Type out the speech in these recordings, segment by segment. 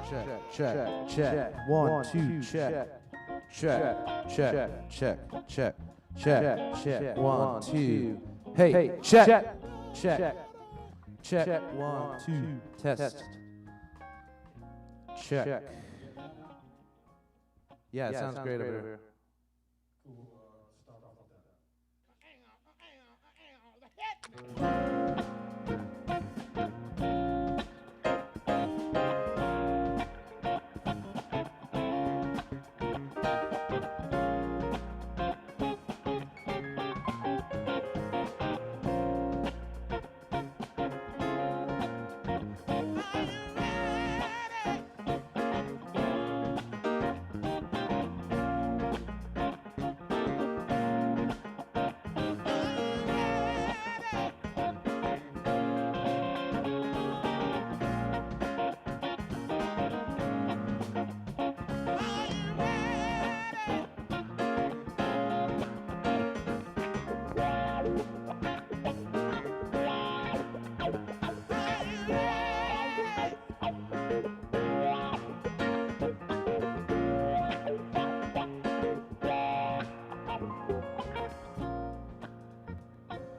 check. 1, 2, check. Check. 1, 2. Hey, check. 1, 2. Test. Check. Yeah, it sounds great over here.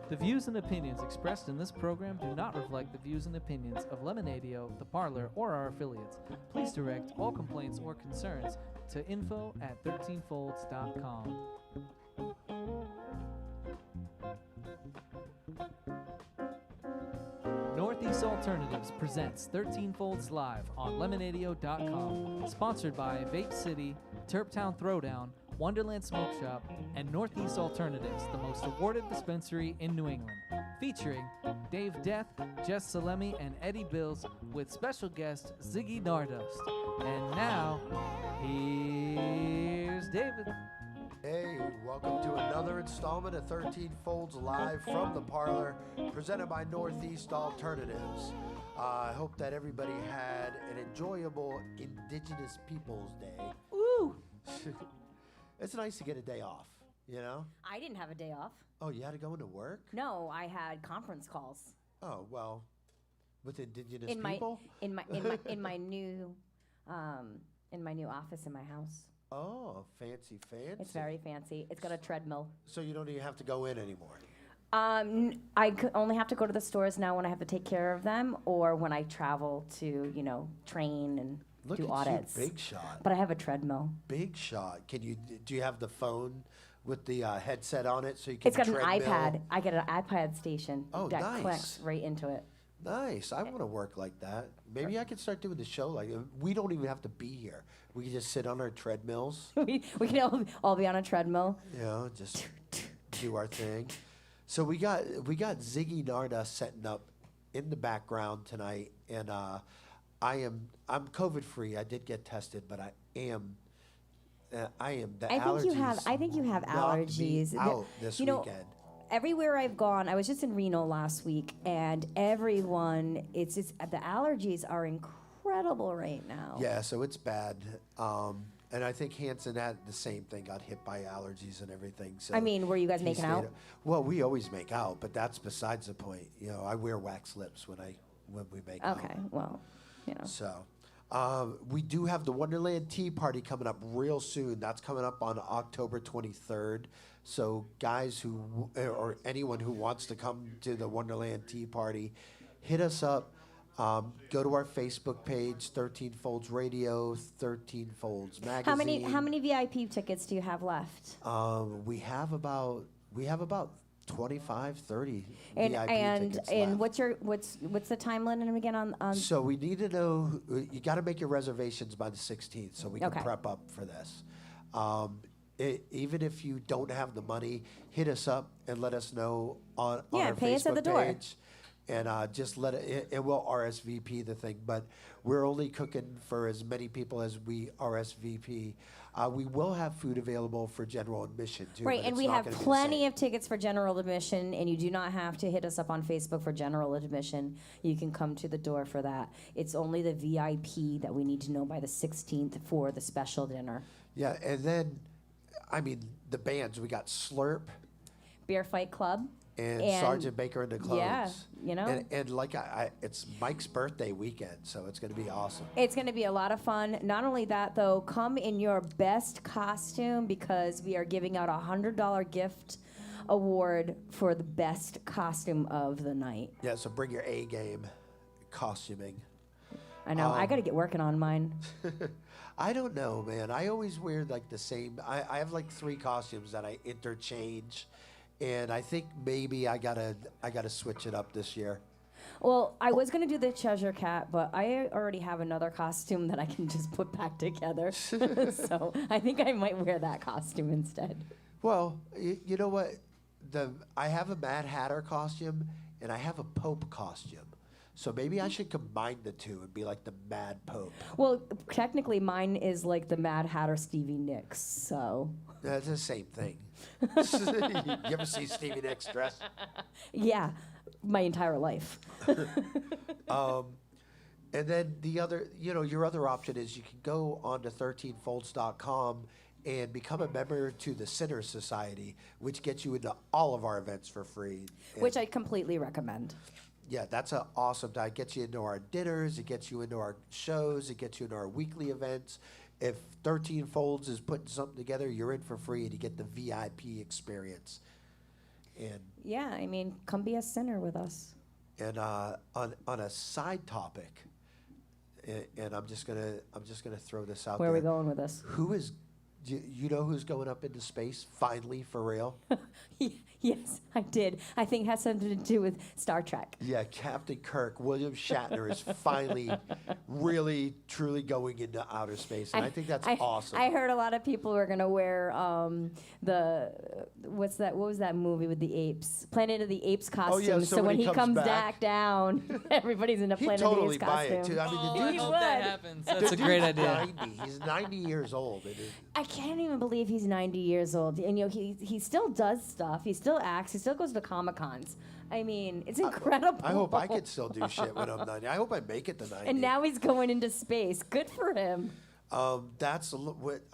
The views and opinions expressed in this program do not reflect the views and opinions of Lemonadio, the Parlour, or our affiliates. Please direct all complaints or concerns to info@13folds.com. Northeast Alternatives presents 13 Folds Live on Lemonadio.com. Sponsored by Vape City, Turptown Throwdown, Wonderland Smoke Shop, and Northeast Alternatives, the most awarded dispensary in New England. Featuring Dave Death, Jess Salemi, and Eddie Bills, with special guest Ziggy Gnardust. And now, here's David. Hey, welcome to another installment of 13 Folds Live from the Parlour, presented by Northeast Alternatives. I hope that everybody had an enjoyable Indigenous Peoples Day. Ooh! It's nice to get a day off, you know? I didn't have a day off. Oh, you had to go into work? No, I had conference calls. Oh, well, with Indigenous in people? In my new office in my house. Oh, fancy. It's very fancy. It's got a treadmill. So you don't even have to go in anymore? I only have to go to the stores now when I have to take care of them, or when I travel to, train and Look do at audits. you, big shot. But I have a treadmill. Big shot. Do you have the phone with the headset on it so you can It's got treadmill? an iPad. I get an iPad station that nice. clicks right into it. Nice. I want to work like that. Maybe I could start doing the show like we don't even have to be here. We can just sit on our treadmills. we can all be on a treadmill. Just do our thing. So we got Ziggy Gnardust setting up in the background tonight, and I'm COVID free. I did get tested, but I am the allergies. I think you have knocked me allergies. out this weekend. Everywhere I've gone, I was just in Reno last week, and everyone, it's just the allergies are incredible right now. Yeah, so it's bad. And I think Hanson had the same thing, got hit by allergies and everything. So I mean, were you guys making out? Well, we always make out, but that's besides the point. I wear wax lips when we make out. Okay, well, So, we do have the Wonderland Tea Party coming up real soon. That's coming up on October 23rd. So, guys or anyone who wants to come to the Wonderland Tea Party, hit us up. Go to our Facebook page, 13 Folds Radio, 13 Folds Magazine. How many VIP tickets do you have left? We have about 25, 30 And VIP tickets and left. what's the time limit again on? So we need to know. You got to make your reservations by the 16th, so we can Okay. prep up for this. Even if you don't have the money, hit us up and let us know on our pay Facebook us at the door. page. And just let it will RSVP the thing, but we're only cooking for as many people as we RSVP. We will have food available for general admission too. Right, but and it's we not have gonna be the plenty same. of tickets for general admission, and you do not have to hit us up on Facebook for general admission. You can come to the door for that. It's only the VIP that we need to know by the 16th for the special dinner. Yeah, and then, the bands, we got Slurp. Beer Fight Club. And And- Sergeant Baker and the Clones. Yeah, you know. And like it's Mike's birthday weekend, so it's going to be awesome. It's going to be a lot of fun. Not only that, though, come in your best costume because we are giving out a $100 gift award for the best costume of the night. Yeah, so bring your A game costuming. I know. I got to get working on mine. I don't know, man. I always wear like the same. I have like 3 costumes that I interchange, and I think maybe I gotta switch it up this year. Well, I was going to do the Cheshire Cat, but I already have another costume that I can just put back together. So I think I might wear that costume instead. Well, you know what? I have a Mad Hatter costume and I have a Pope costume. So maybe I should combine the two and be like the Mad Pope. Well, technically, mine is like the Mad Hatter Stevie Nicks, so. That's the same thing. You ever see Stevie Nicks dress? Yeah, my entire life. And then the other, your other option is you can go on to 13folds.com and become a member to the Sinner Society, which gets you into all of our events for free. Which I completely recommend. Yeah, that's an awesome time. It gets you into our dinners, it gets you into our shows, it gets you into our weekly events. If 13 Folds is putting something together, you're in for free and you get the VIP experience. And Yeah, I mean, come be a sinner with us. And on a side topic, and I'm just gonna throw this out Where there. are we going with this? Who is, you know who's going up into space finally for real? Yes, I did. I think it has something to do with Star Trek. Yeah, Captain Kirk, William Shatner is finally really truly going into outer space, and I think that's awesome. I heard a lot of people were gonna wear what was that movie with the apes? Planet of the Apes costume. so when he comes back back down, everybody's in a He'd Planet totally of the buy Apes it costume. too. I mean, the I dude's hope would. that happens. That's a the great dude's idea. 90. He's 90 years old. I can't even believe he's 90 years old. And he still does stuff. He still acts. He still goes to Comic-Cons. I mean, it's incredible. I hope I could still do shit when I'm 90. I hope I make it to 90. And now he's going into space. Good for him. I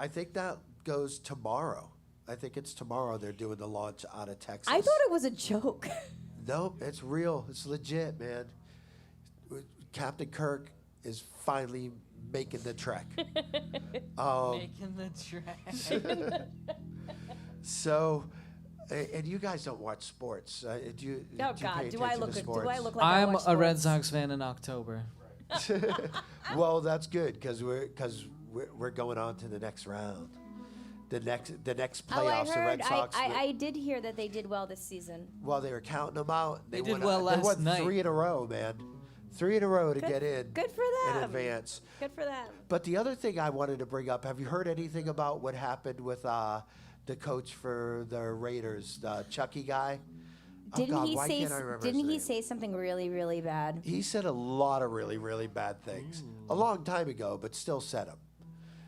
think that goes tomorrow. I think it's tomorrow they're doing the launch out of Texas. I thought it was a joke. Nope, it's real. It's legit, man. Captain Kirk is finally making the trek. Making the track. So, and you guys don't watch sports. Do you Oh pay God, do attention I to look? sports? Do I look like I I'm watch a Red sports? Sox fan in October. Well, that's good because we're going on to the next round. The next Oh, I playoffs, the heard. Red Sox. I did hear that they did well this season. Well, they were counting them out. They did won, well they last won night. 3 in a row, man. 3 in a row to Good- get in. good for In them. advance. Good for them. But the other thing I wanted to bring up, have you heard anything about what happened with the coach for the Raiders, the Chucky guy? Didn't God, he why say? can't I remember his Didn't he name? say something really, really bad? He said a lot of really, really bad things. A long time ago, but still said them.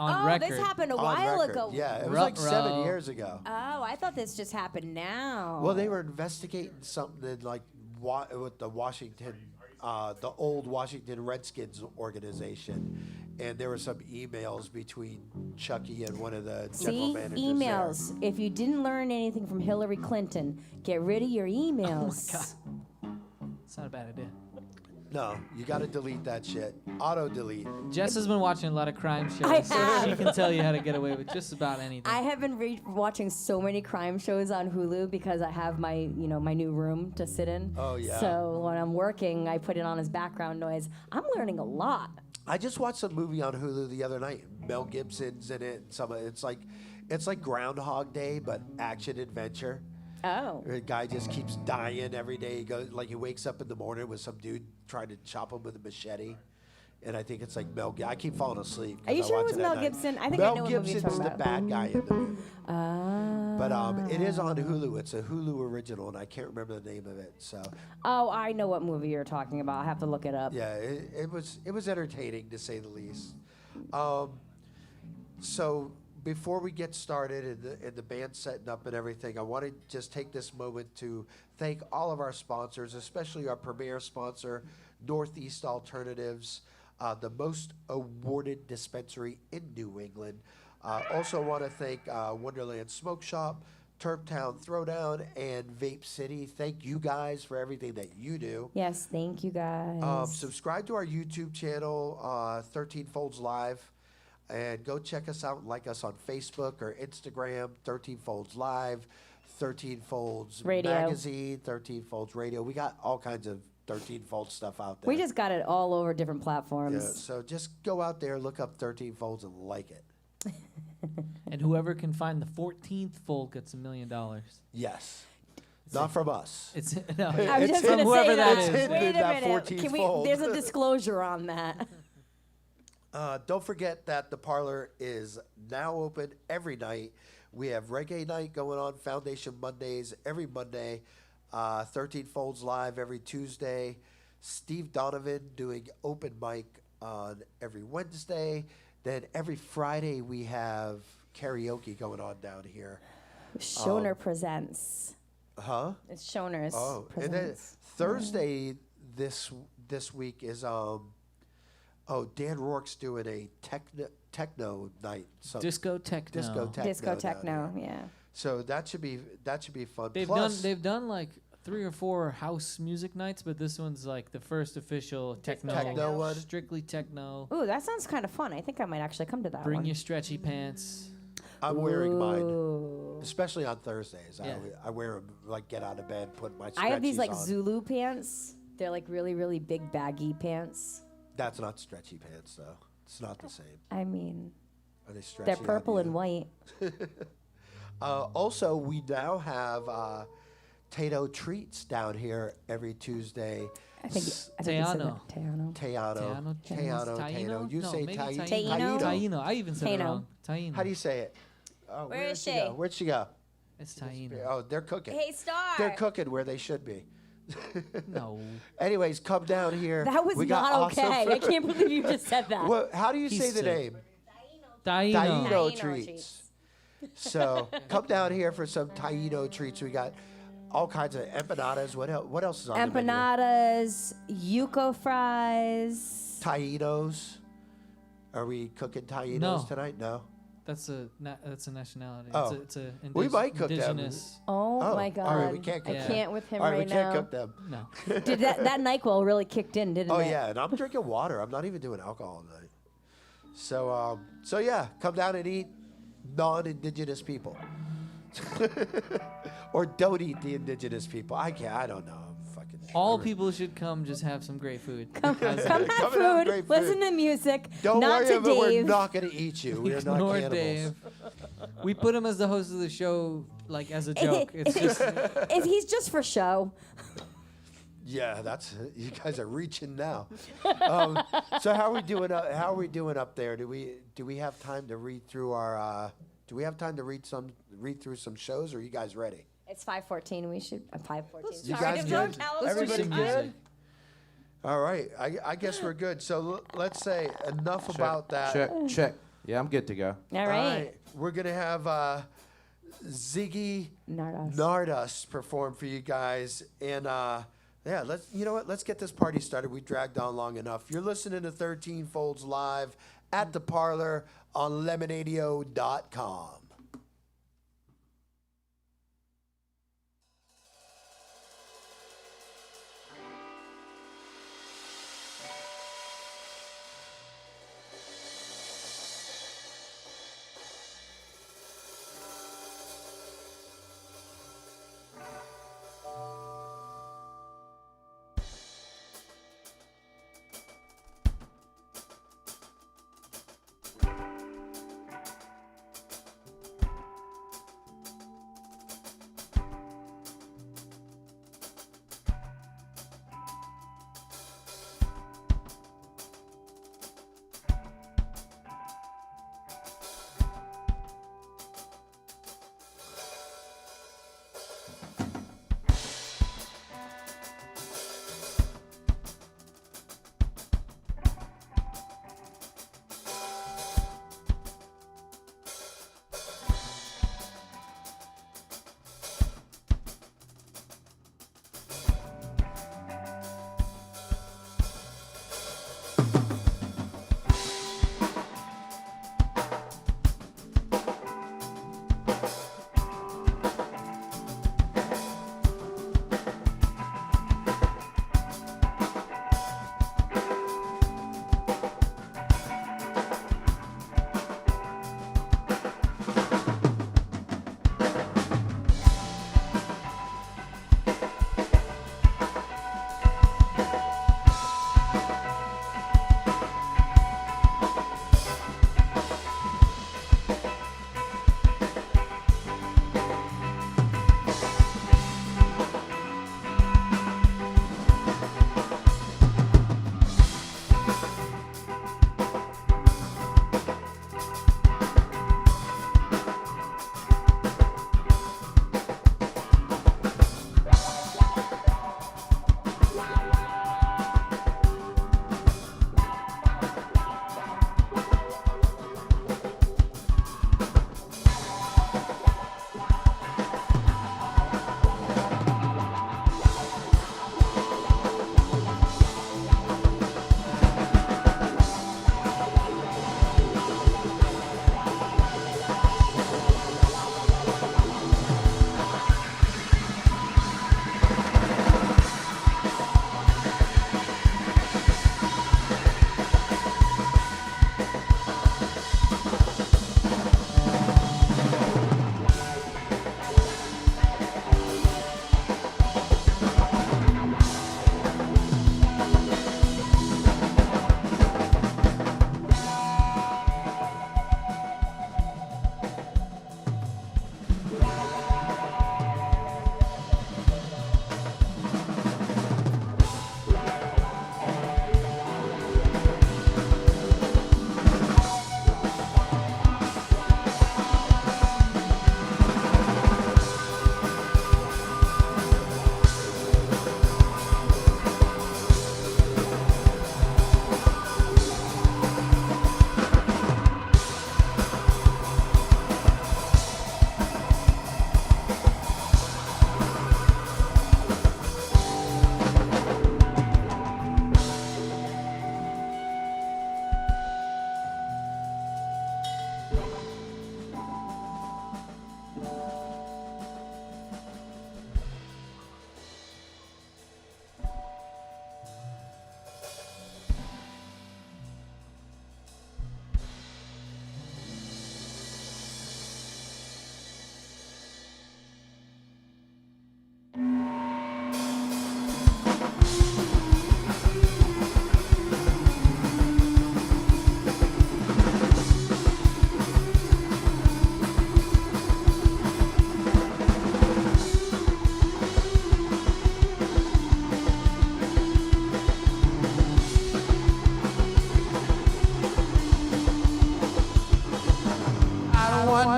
On Oh, record. this happened a On while record. ago. Yeah, it was like Ruh-roh. 7 years ago. Oh, I thought this just happened now. Well, they were investigating something like with the Washington, the old Washington Redskins organization, and there were some emails between Chucky and one of the general See, managers. emails. If you didn't learn anything from Hillary Clinton, get rid of your emails. God. It's not a bad idea. No, you got to delete that shit. Auto delete. Jess has been watching a lot of crime shows. I so have. she can tell you how to get away with just about anything. I have been watching so many crime shows on Hulu because I have my new room to sit in. Oh, yeah. So when I'm working, I put it on as background noise. I'm learning a lot. I just watched a movie on Hulu the other night. Mel Gibson's in it. It's like Groundhog Day, but action adventure. Oh. The guy just keeps dying every day. He wakes up in the morning with some dude trying to chop him with a machete. And I think it's like I keep falling asleep. Are you 'cause I sure it watch was at Mel night. Gibson? I think Mel I know what movie you're Gibson's talking the about. bad guy in the movie. Ah. But it is on Hulu. It's a Hulu original, and I can't remember the name of it. So Oh, I know what movie you're talking about. I have to look it up. yeah, it was entertaining to say the least. So before we get started and the band setting up and everything, I want to just take this moment to thank all of our sponsors, especially our premier sponsor, Northeast Alternatives, the most awarded dispensary in New England. Also want to thank Wonderland Smoke Shop, Turptown Throwdown, and Vape City. Thank you guys for everything that you do. Yes, thank you guys. Subscribe to our YouTube channel, 13 Folds Live, and go check us out and like us on Facebook or Instagram, 13 Folds Live, 13 Folds Radio. Magazine, 13 Folds Radio. We got all kinds of 13 Folds stuff out there. We just got it all over different yeah, platforms. so just go out there, look up 13 Folds, and like it. And whoever can find the 14th fold gets $1 million. Yes. Not from us. It's no. I was It's just going to whoever say that that. is. Hidden Wait in a that minute. 14th Can we? fold. There's a disclosure on that. Don't forget that the parlor is now open every night. We have reggae night going on, Foundation Mondays every Monday, 13 Folds Live every Tuesday, Steve Donovan doing open mic on every Wednesday. Then every Friday we have karaoke going on down here. Schoner presents. Huh? It's Schoner's Oh, and then presents. Thursday this week is Dan Rourke's doing a techno night. So Disco techno. Disco down techno, here. yeah. So that should be fun. They've Plus, done like 3 or 4 house music nights, but this one's like the first official techno. Techno one. Strictly techno. Ooh, that sounds kind of fun. I think I might actually come to that Bring one. your stretchy pants. I'm wearing mine, Ooh. especially on Thursdays. Yeah. I wear them like get out of bed, put my. I have these stretchies like on. Zulu pants. They're like really, really big baggy pants. That's not stretchy pants though. It's not the same. I mean, Are they stretchy? they're on purple you? and white. Also, we now have Tato treats down here every Tuesday. I think S- I think you said Teano. that. Teano. Teano. Taino? Taino. You No, say maybe Taino. Taino. Taino. I even said it Taino. wrong. Taino. How do you say it? Oh, Where where'd is she she? go? Where'd she go? It's Taino. Oh, they're cooking. Hey, Star. They're cooking where they should be. No. Anyways, come down here. That was We got not awesome okay. I food. can't believe you just said that. What, how do you He's say the sick. name? Taino. Taino Taino treats. treats. So come down here for some Taino treats. We got all kinds of empanadas. What else is on the menu? Empanadas, yuca fries. Taínos. Are we cooking Taínos No. tonight? No. That's a nationality. Oh. It's a We might cook them. indigenous. Oh, Oh, my God. all right, we can't cook I them. can't with him All right, right we can't now. cook them. No. Dude, that NyQuil really kicked in, didn't Oh it? yeah, and I'm drinking water. I'm not even doing alcohol tonight. So yeah, come down and eat non-indigenous people, or don't eat the indigenous people. I don't know. I'm fucking. All whatever. people should come. Just have some great food. Come How's have that? Come and have food, great listen food. to music. Don't not worry to about it. We're Dave. not gonna eat you. We are not Ignore cannibals. Dave. We put him as the host of the show, like as a joke. It's just If he's just for show. Yeah, that's you guys are reaching now. So how are we doing? How are we doing up there? Do we have time to read through our? Do we have time to read through some shows? Or are you guys ready? It's 5:14. We should 5:14. You Sorry, guys I'm good? from California. Everybody some good? music. All right, I guess we're good. So let's say enough about that. Check. Yeah, I'm good to go. All right. We're gonna have Ziggy Gnardust. Gnardust perform for you guys, and yeah, let's get this party started. We dragged on long enough. You're listening to 13 Folds Live at the Parlor on Lemonadio.com.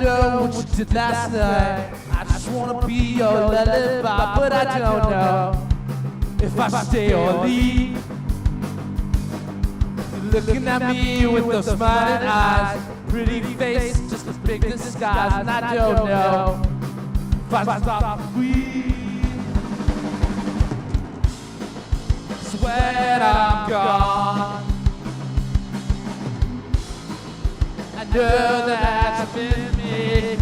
know what you did last night. I just wanna be your lullaby, but I don't know if I should stay or leave. You're looking at me with those smiling eyes, pretty face just as big as the skies, and I don't know if I should stop to breathe. So when I'm gone, I know that you miss me.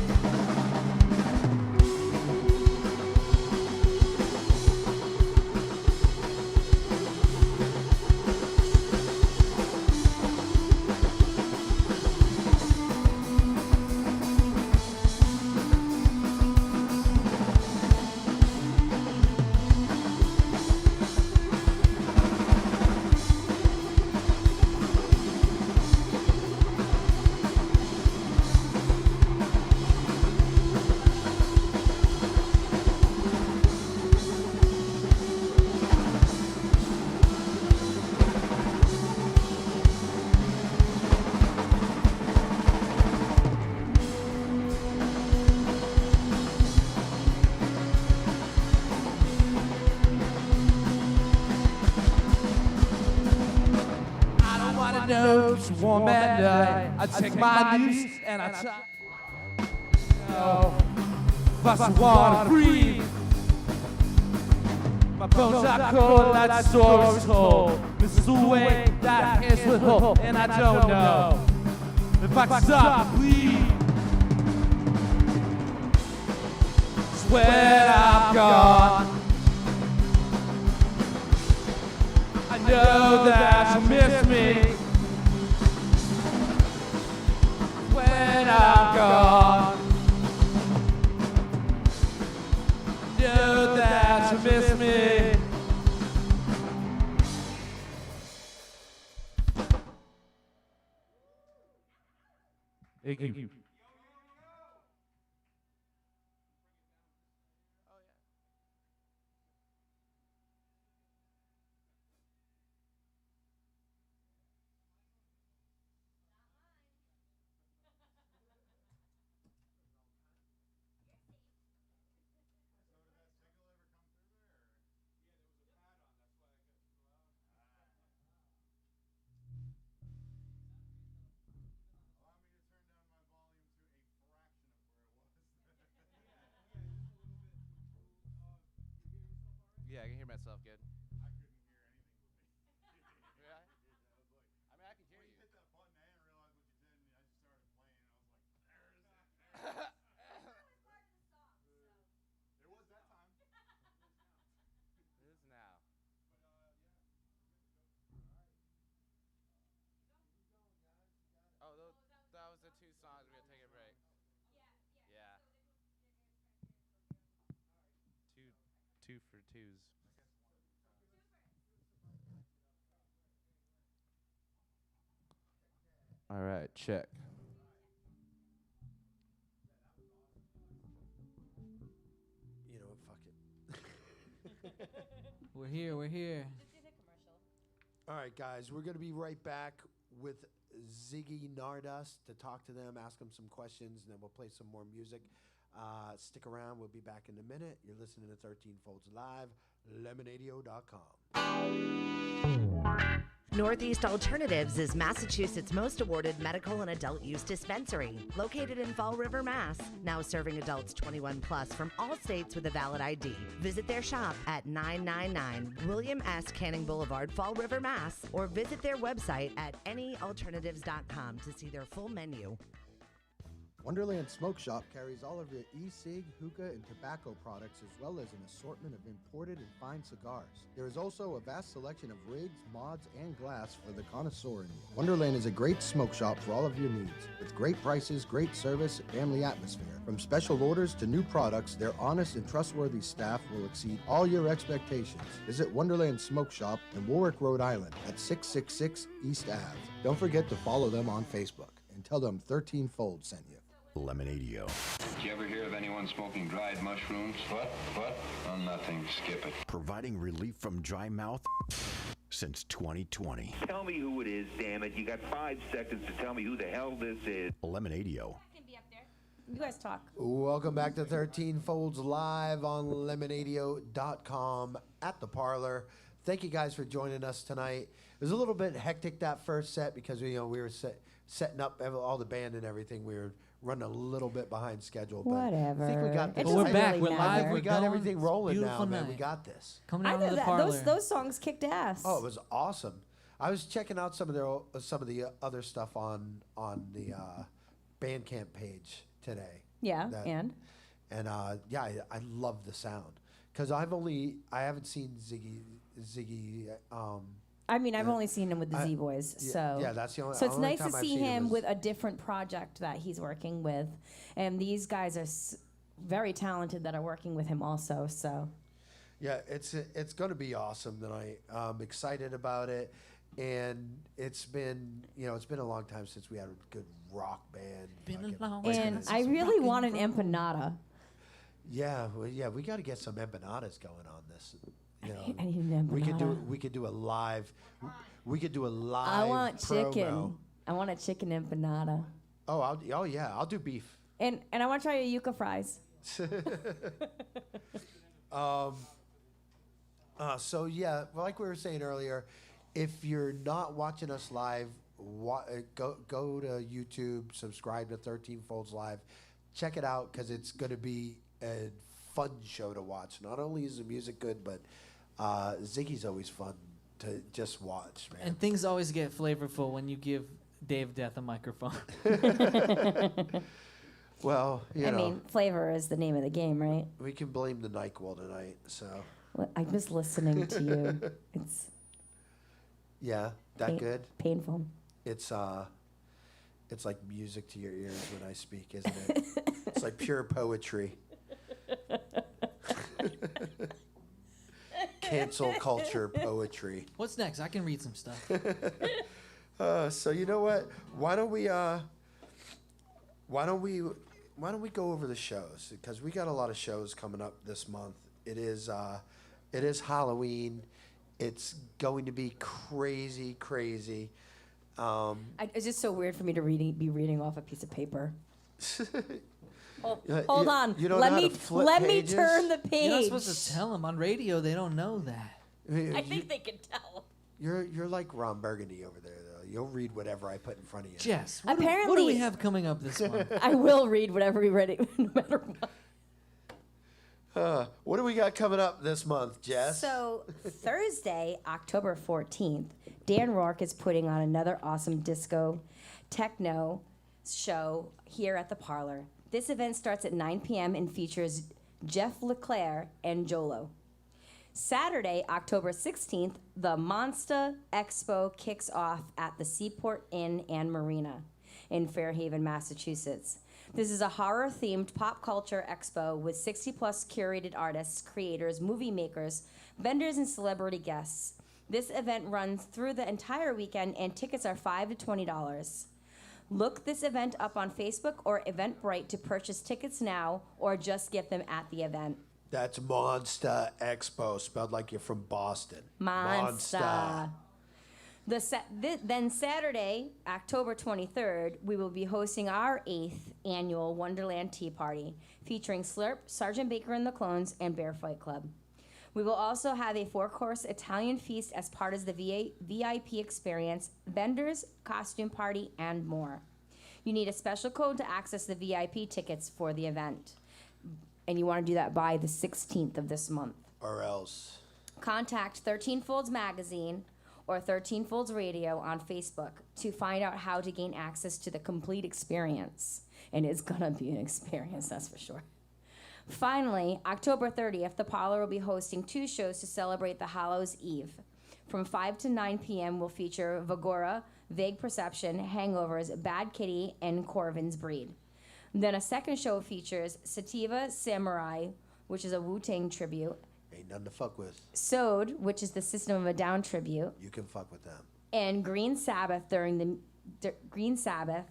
Warm at night, I take my knees and I try. If I wanna breathe, my bones are cold like stories told. This is the way that hands will hold, and I don't know if I can stop breathing. When I'm gone, I know that you miss me. When I'm gone, know that you miss me. Thank you. Yeah, I can hear myself good. I couldn't hear anything. Really? I mean, I can hear you. You hit that button, I didn't realize what you did, and I just started playing, and I was like, there it is. It was that time. It is now. Oh, that was the two songs. We're gonna take a break. Yeah. Two for twos. All right, check. You know what? Fuck it. We're here, we're here. All right, guys, we're going to be right back with Ziggy Gnardust to talk to them, ask them some questions, and then we'll play some more music. Stick around. We'll be back in a minute. You're listening to 13 Folds Live, Lemonadio.com. Northeast Alternatives is Massachusetts' most awarded medical and adult use dispensary, located in Fall River, Mass. Now serving adults 21 plus from all states with a valid ID. Visit their shop at 999 William S. Canning Boulevard, Fall River, Mass. Or visit their website at anyalternatives.com to see their full menu. Wonderland Smoke Shop carries all of your e-cig, hookah, and tobacco products, as well as an assortment of imported and fine cigars. There is also a vast selection of rigs, mods, and glass for the connoisseur in you. Wonderland is a great smoke shop for all of your needs. With great prices, great service, and family atmosphere. From special orders to new products, their honest and trustworthy staff will exceed all your expectations. Visit Wonderland Smoke Shop in Warwick, Rhode Island at 666 East Ave. Don't forget to follow them on Facebook and tell them 13 Fold sent you. Lemonadio. Did you ever hear of anyone smoking dried mushrooms? What? Oh, nothing. Skip it. Providing relief from dry mouth since 2020. Tell me who it is, damn it. You got 5 seconds to tell me who the hell this is. Lemonadio. Can be up there. You guys talk. Welcome back to 13 Folds Live on Lemonadio.com at the Parlor. Thank you guys for joining us tonight. It was a little bit hectic that first set because we were setting up all the band and everything. We were running a little bit behind schedule. But Whatever. I think we got this. It doesn't we're back. really We're matter. live. We We're got going. everything It's rolling beautiful now, man. night. We got this. Coming I out know of the that parlor. those songs kicked ass. Oh, it was awesome. I was checking out some of the other stuff on the Bandcamp page today. Yeah, That- and yeah, I love the sound because I haven't seen Ziggy. I mean, I've Yeah. only seen him with the Z Boys, so yeah, that's the only. So it's only nice to time I've see seen him was- with a different project that he's working with, and these guys are very talented that are working with him also. So Yeah, it's going to be awesome tonight. I'm excited about it, and it's been a long time since we had a good rock band. Been a fucking- long and time I since really rock want and an roll. empanada. Yeah, we got to get some empanadas going on this. I need an empanada. We could do a live. We could do a live. I want promo. chicken. I want a chicken empanada. Oh, I'll do beef. And I want to try your yuca fries. So yeah, like we were saying earlier, if you're not watching us live, go to YouTube, subscribe to 13 Folds Live, check it out because it's going to be a fun show to watch. Not only is the music good, but Ziggy's always fun to just watch, man. And things always get flavorful when you give Dave Death a microphone. Well, I mean, flavor is the name of the game, right? we can blame the NyQuil tonight. So Well, I'm just listening to you. It's yeah, that pain- good. painful. It's like music to your ears when I speak, isn't it? It's like pure poetry. Cancel culture poetry. What's next? I can read some stuff. So you know what? Why don't we go over the shows because we got a lot of shows coming up this month. It is Halloween. It's going to be crazy. It's just so weird for me to be reading off a piece of paper. Hold You- on. you don't let know how me to flip let pages? me turn the page. You're not supposed to tell them on radio. They don't know that. I think they can tell. You're like Ron Burgundy over there though. You'll read whatever I put in front of you. Jess, what do Apparently- we have coming up this month? I will read whatever we read, no matter what. What do we got coming up this month, Jess? So Thursday, October 14th, Dan Rourke is putting on another awesome disco techno show here at the Parlor. This event starts at 9 p.m. and features Jeff LeClaire and Jolo. Saturday, October 16th, the Monsta Expo kicks off at the Seaport Inn and Marina in Fairhaven, Massachusetts. This is a horror-themed pop culture expo with 60-plus curated artists, creators, movie makers, vendors, and celebrity guests. This event runs through the entire weekend, and tickets are $5 to $20. Look this event up on Facebook or Eventbrite to purchase tickets now or just get them at the event. That's Monsta Expo, spelled like you're from Boston. Monsta. Then Saturday, October 23rd, we will be hosting our 8th annual Wonderland Tea Party, featuring Slurp, Sergeant Baker and the Clones, and Bear Fight Club. We will also have a 4-course Italian feast as part of the VIP experience, vendors, costume party, and more. You need a special code to access the VIP tickets for the event. And you want to do that by the 16th of this month. Or else. Contact 13 Folds Magazine or 13 Folds Radio on Facebook to find out how to gain access to the complete experience. And it's gonna be an experience, that's for sure. Finally, October 30th, the Parlor will be hosting 2 shows to celebrate the Hallows Eve. From 5 to 9 p.m. will feature Vagora, Vague Perception, Hangovers, Bad Kitty, and Corvin's Breed. Then a second show features Sativa Samurai, which is a Wu-Tang tribute, Ain't nothing to fuck with. Sode, which is the System of a Down tribute, You can fuck with them. and Green Sabbath Green Sabbath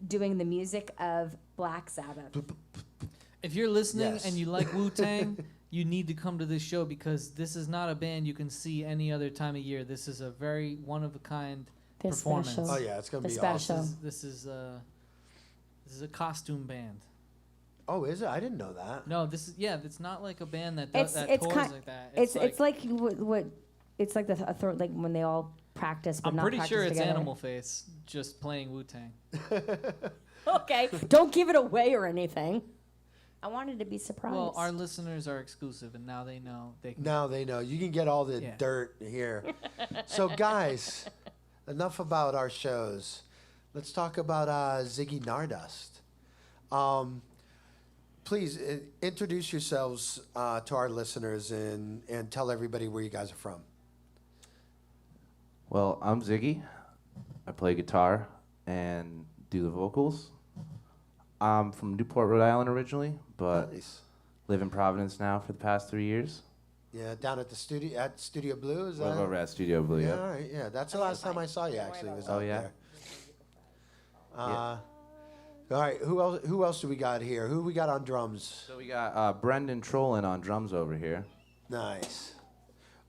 doing the music of Black Sabbath. If you're listening Yes. and you like Wu-Tang, you need to come to this show because this is not a band you can see any other time of year. This is a very one-of-a-kind They're performance. special. Oh yeah, it's gonna They're be special. awesome. This is a costume band. Oh, is it? I didn't know that. No, this is it's not like a band that does that It's tours kind. like that. It's like what it's like like when they all practice, but I'm not pretty practice sure it's together. Animal Face just playing Wu-Tang. Okay, don't give it away or anything. I wanted to be surprised. Well, our listeners are exclusive, and now they know they can. Now they know. You can get all the dirt here. So, guys, enough about our shows. Let's talk about Ziggy Gnardust. Please introduce yourselves to our listeners and tell everybody where you guys are from. Well, I'm Ziggy. I play guitar and do the vocals. I'm from Newport, Rhode Island originally, but live in Providence now for the past 3 years. Yeah, down at the studio at Studio Blue. Is We're that over at Studio Blue. Yeah, Yeah. all right, yeah. That's the last time I saw you. Actually, was out there. All right, who else do we got here? Who we got on drums? So we got Brendan Trollin on drums over here. Nice.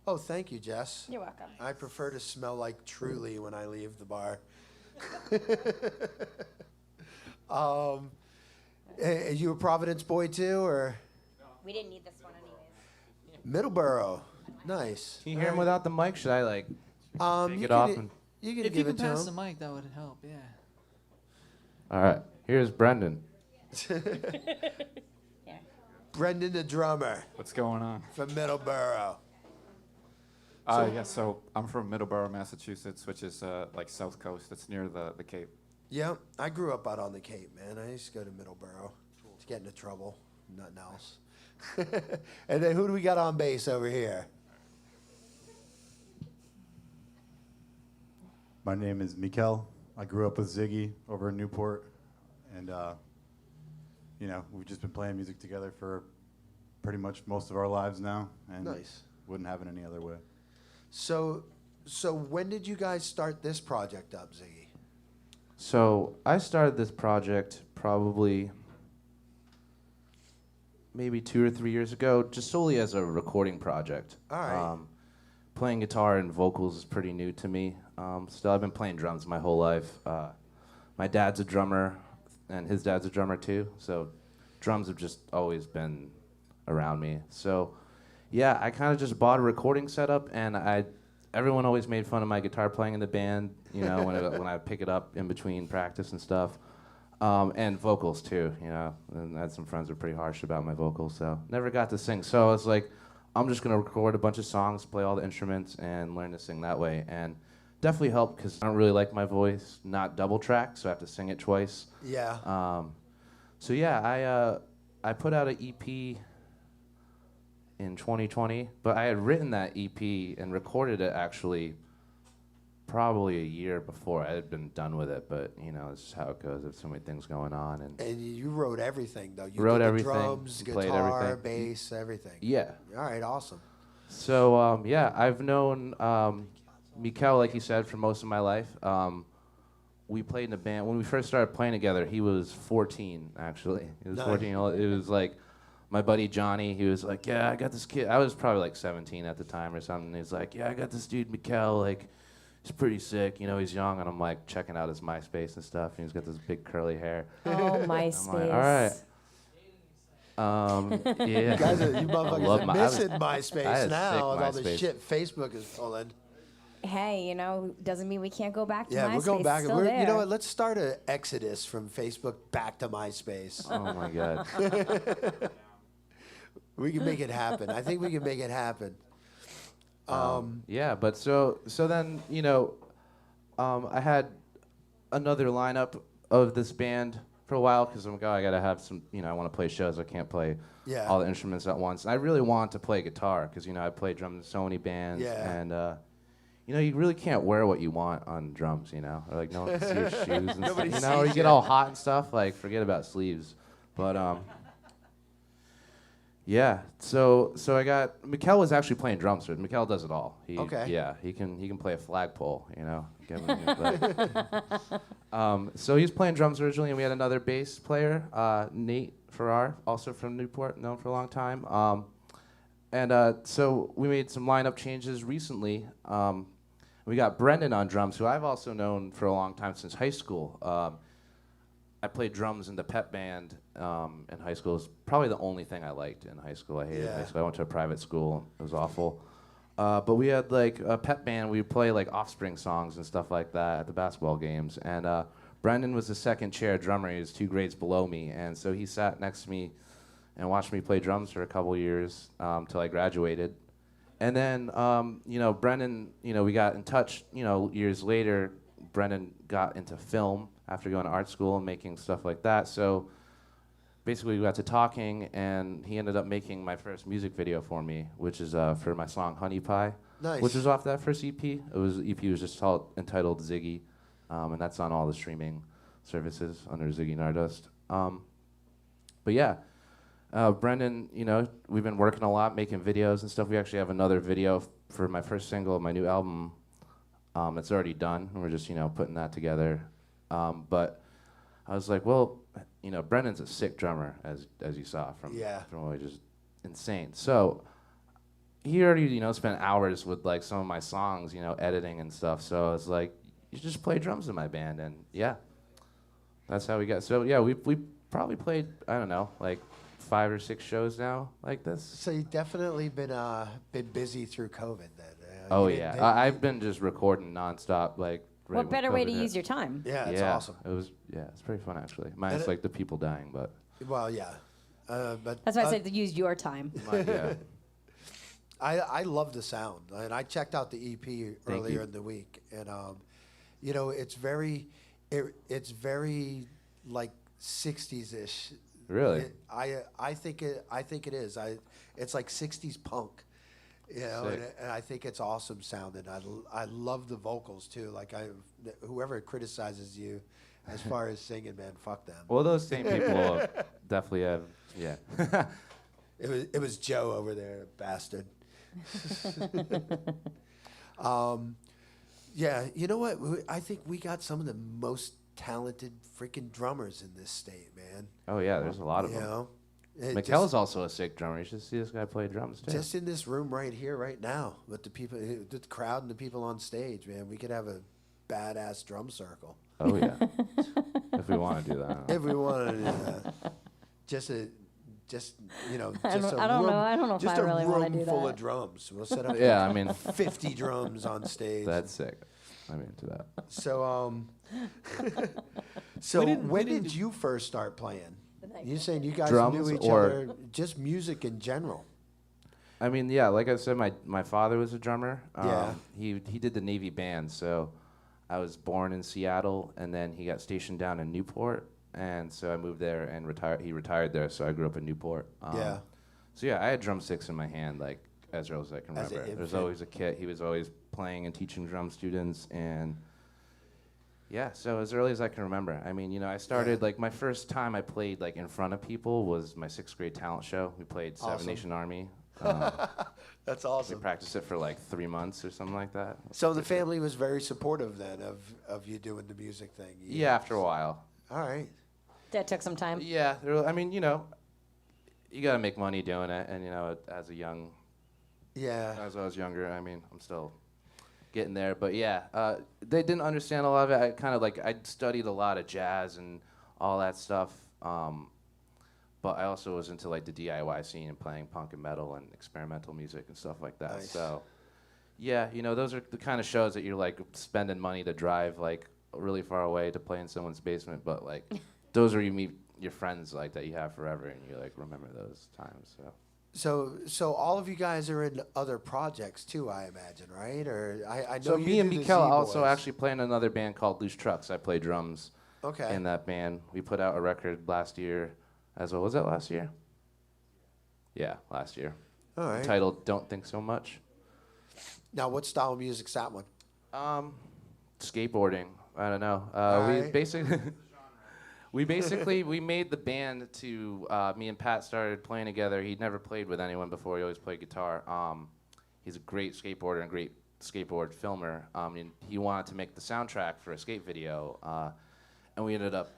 Oh, thank you, Jess. You're welcome. I prefer to smell like Truly when I leave the bar. Are you a Providence boy too, or? We didn't need this one anyways. Middleborough. Nice. Can you hear him without the mic? Should I like take you it off? can, And... you can If give you it can to pass him. the mic, that would help. Yeah. All right. Here's Brendan. Brendan the drummer What's going on? from Middleborough. Yeah, so I'm from Middleborough, Massachusetts, which is like South Coast. It's near the Cape. Yeah, I grew up out on the Cape, man. I used to go to Middleborough to get into trouble, nothing else. And then who do we got on bass over here? My name is Mikel. I grew up with Ziggy over in Newport, and we've just been playing music together for pretty much most of our lives now, and Nice. wouldn't have it any other way. So when did you guys start this project up, Ziggy? So I started this project probably maybe 2 or 3 years ago, just solely as a recording project. All right. Playing guitar and vocals is pretty new to me. Still, I've been playing drums my whole life. My dad's a drummer, and his dad's a drummer too. So drums have just always been around me. So yeah, I kind of just bought a recording setup, and everyone always made fun of my guitar playing in the band, when I pick it up in between practice and stuff. And vocals too, and I had some friends who were pretty harsh about my vocals, so never got to sing. So I was like, I'm just gonna record a bunch of songs, play all the instruments, and learn to sing that way. And definitely helped because I don't really like my voice not double tracked, so I have to sing it twice. Yeah. So yeah, I put out an EP in 2020, but I had written that EP and recorded it actually probably a year before I had been done with it, but this is how it goes. There's so many things going on, and you wrote everything though. You wrote did the everything, drums, played guitar, everything. bass, everything. Yeah. All right, awesome. So yeah, I've known Mikel, like you said, for most of my life. We played in a band when we first started playing together. He was 14, actually. He was Nice. 14. It was like my buddy Johnny. He was like, "Yeah, I got this kid." I was probably like 17 at the time or something. He's like, "Yeah, I got this dude Mikel. Like, he's pretty sick. He's young." And I'm like checking out his MySpace and stuff. And he's got this big curly hair. Oh, MySpace. I'm like, all right. Yeah. You guys, you I motherfuckers love are my- missing I MySpace had now sick with all the MySpace. shit Facebook is pulling. Hey, doesn't mean we can't go back to Yeah, MySpace. we're going back. Still there. You know what? Let's start an exodus from Facebook back to MySpace. Oh my God. We can make it happen. I think we can make it happen. Yeah, but so then I had another lineup of this band for a while because I'm like, oh, I gotta have some. I want to play shows. I can't play Yeah. all the instruments at once. And I really want to play guitar because I play drums in so many bands. Yeah. And you really can't wear what you want on drums. Or like no one can see your shoes and Nobody stuff. Or you sees get ya. all hot and stuff. Like forget about sleeves. But yeah, so I got Mikel was actually playing drums. So Mikel does it all. Okay. Yeah, he can play a flagpole. So he was playing drums originally, and we had another bass player, Nate Farrar, also from Newport, known for a long time. So we made some lineup changes recently. We got Brendan on drums, who I've also known for a long time since high school. I played drums in the pep band in high school. It was probably the only thing I liked in high school. I hated high school. I went to a private school. It was awful. But we had like a pep band. We would play like Offspring songs and stuff like that at the basketball games. And Brendan was the second chair drummer. He was 2 grades below me. And so he sat next to me and watched me play drums for a couple years till I graduated. And then, Brendan, we got in touch, years later. Brendan got into film after going to art school and making stuff like that. So basically we got to talking, and he ended up making my first music video for me, which is for my song Honey Pie, Nice. which was off that first EP. EP was just entitled Ziggy, and that's on all the streaming services under Ziggy Gnardust. But yeah, Brendan, we've been working a lot, making videos and stuff. We actually have another video for my first single of my new album. It's already done, and we're just, putting that together. But I was like, well, Brendan's a sick drummer, as you saw from just insane. So he already, spent hours with like some of my songs, editing and stuff. So I was like, you should just play drums in my band, and yeah, that's how we got. So yeah, we probably played, I don't know, like 5 or 6 shows now like this. So you've definitely been busy through COVID then. Oh yeah, I've been just recording nonstop, like. Right, what better way to use your time? Yeah, it's awesome. It's pretty fun actually. Minus like the people dying, but. Well, yeah, but that's why I said to use your time. Yeah. I love the sound, and I checked out the EP earlier in the week, and it's very like 60s-ish. Really? I think it is. It's like 60s punk. And I think it's awesome sounding. I love the vocals too. Like whoever criticizes you, as far as singing, man, fuck them. Well, those same people definitely have, yeah. It was Joe over there, bastard. Yeah, you know what? I think we got some of the most talented freaking drummers in this state, man. Oh yeah, there's a lot of them. Mikkel's also a sick drummer. You should see this guy play drums too. Just in this room right here, right now, with the people, the crowd and the people on stage, man, we could have a badass drum circle. Oh yeah, if we want to do that. If we want to do that, just a room. I don't know if I really want to do that. Full of drums. We'll set up. 50 drums on stage. That's sick. I'm into that. So, when did you first start playing? You saying you guys drums knew each other, just music in general? I mean, yeah, like I said, my father was a drummer. He did the Navy band, so I was born in Seattle, and then he got stationed down in Newport, and so I moved there and retired. He retired there, so I grew up in Newport. So yeah, I had drumsticks in my hand like as early as I can remember. There was always a kid. He was always playing and teaching drum students, and yeah, so as early as I can remember. I mean, I started like my first time I played like in front of people was my 6th grade talent show. We played Seven Nation Army. That's awesome. We practiced it for like 3 months or something like that. So the family was very supportive then of you doing the music thing. Yeah, after a while. All right. That took some time. Yeah, I mean, you got to make money doing it, and as I was younger, I mean, I'm still getting there, but yeah, they didn't understand a lot of it. I studied a lot of jazz and all that stuff, but I also was into like the DIY scene and playing punk and metal and experimental music and stuff like that. Nice. So yeah, those are the kind of shows that you're like spending money to drive like really far away to play in someone's basement, but like those are you meet your friends like that you have forever, and you like remember those times. So all of you guys are in other projects too, I imagine, right? Or I know. So me and Mikkel also actually play in another band called Loose Trucks. I play drums. In that band. We put out a record last year as well. Was that last year? Yeah, last year. All right. Titled Don't Think So Much. Now, what style of music's that one? Skateboarding. I don't know. We made the band to, me and Pat started playing together. He'd never played with anyone before. He always played guitar. He's a great skateboarder and great skateboard filmer. And he wanted to make the soundtrack for a skate video. And we ended up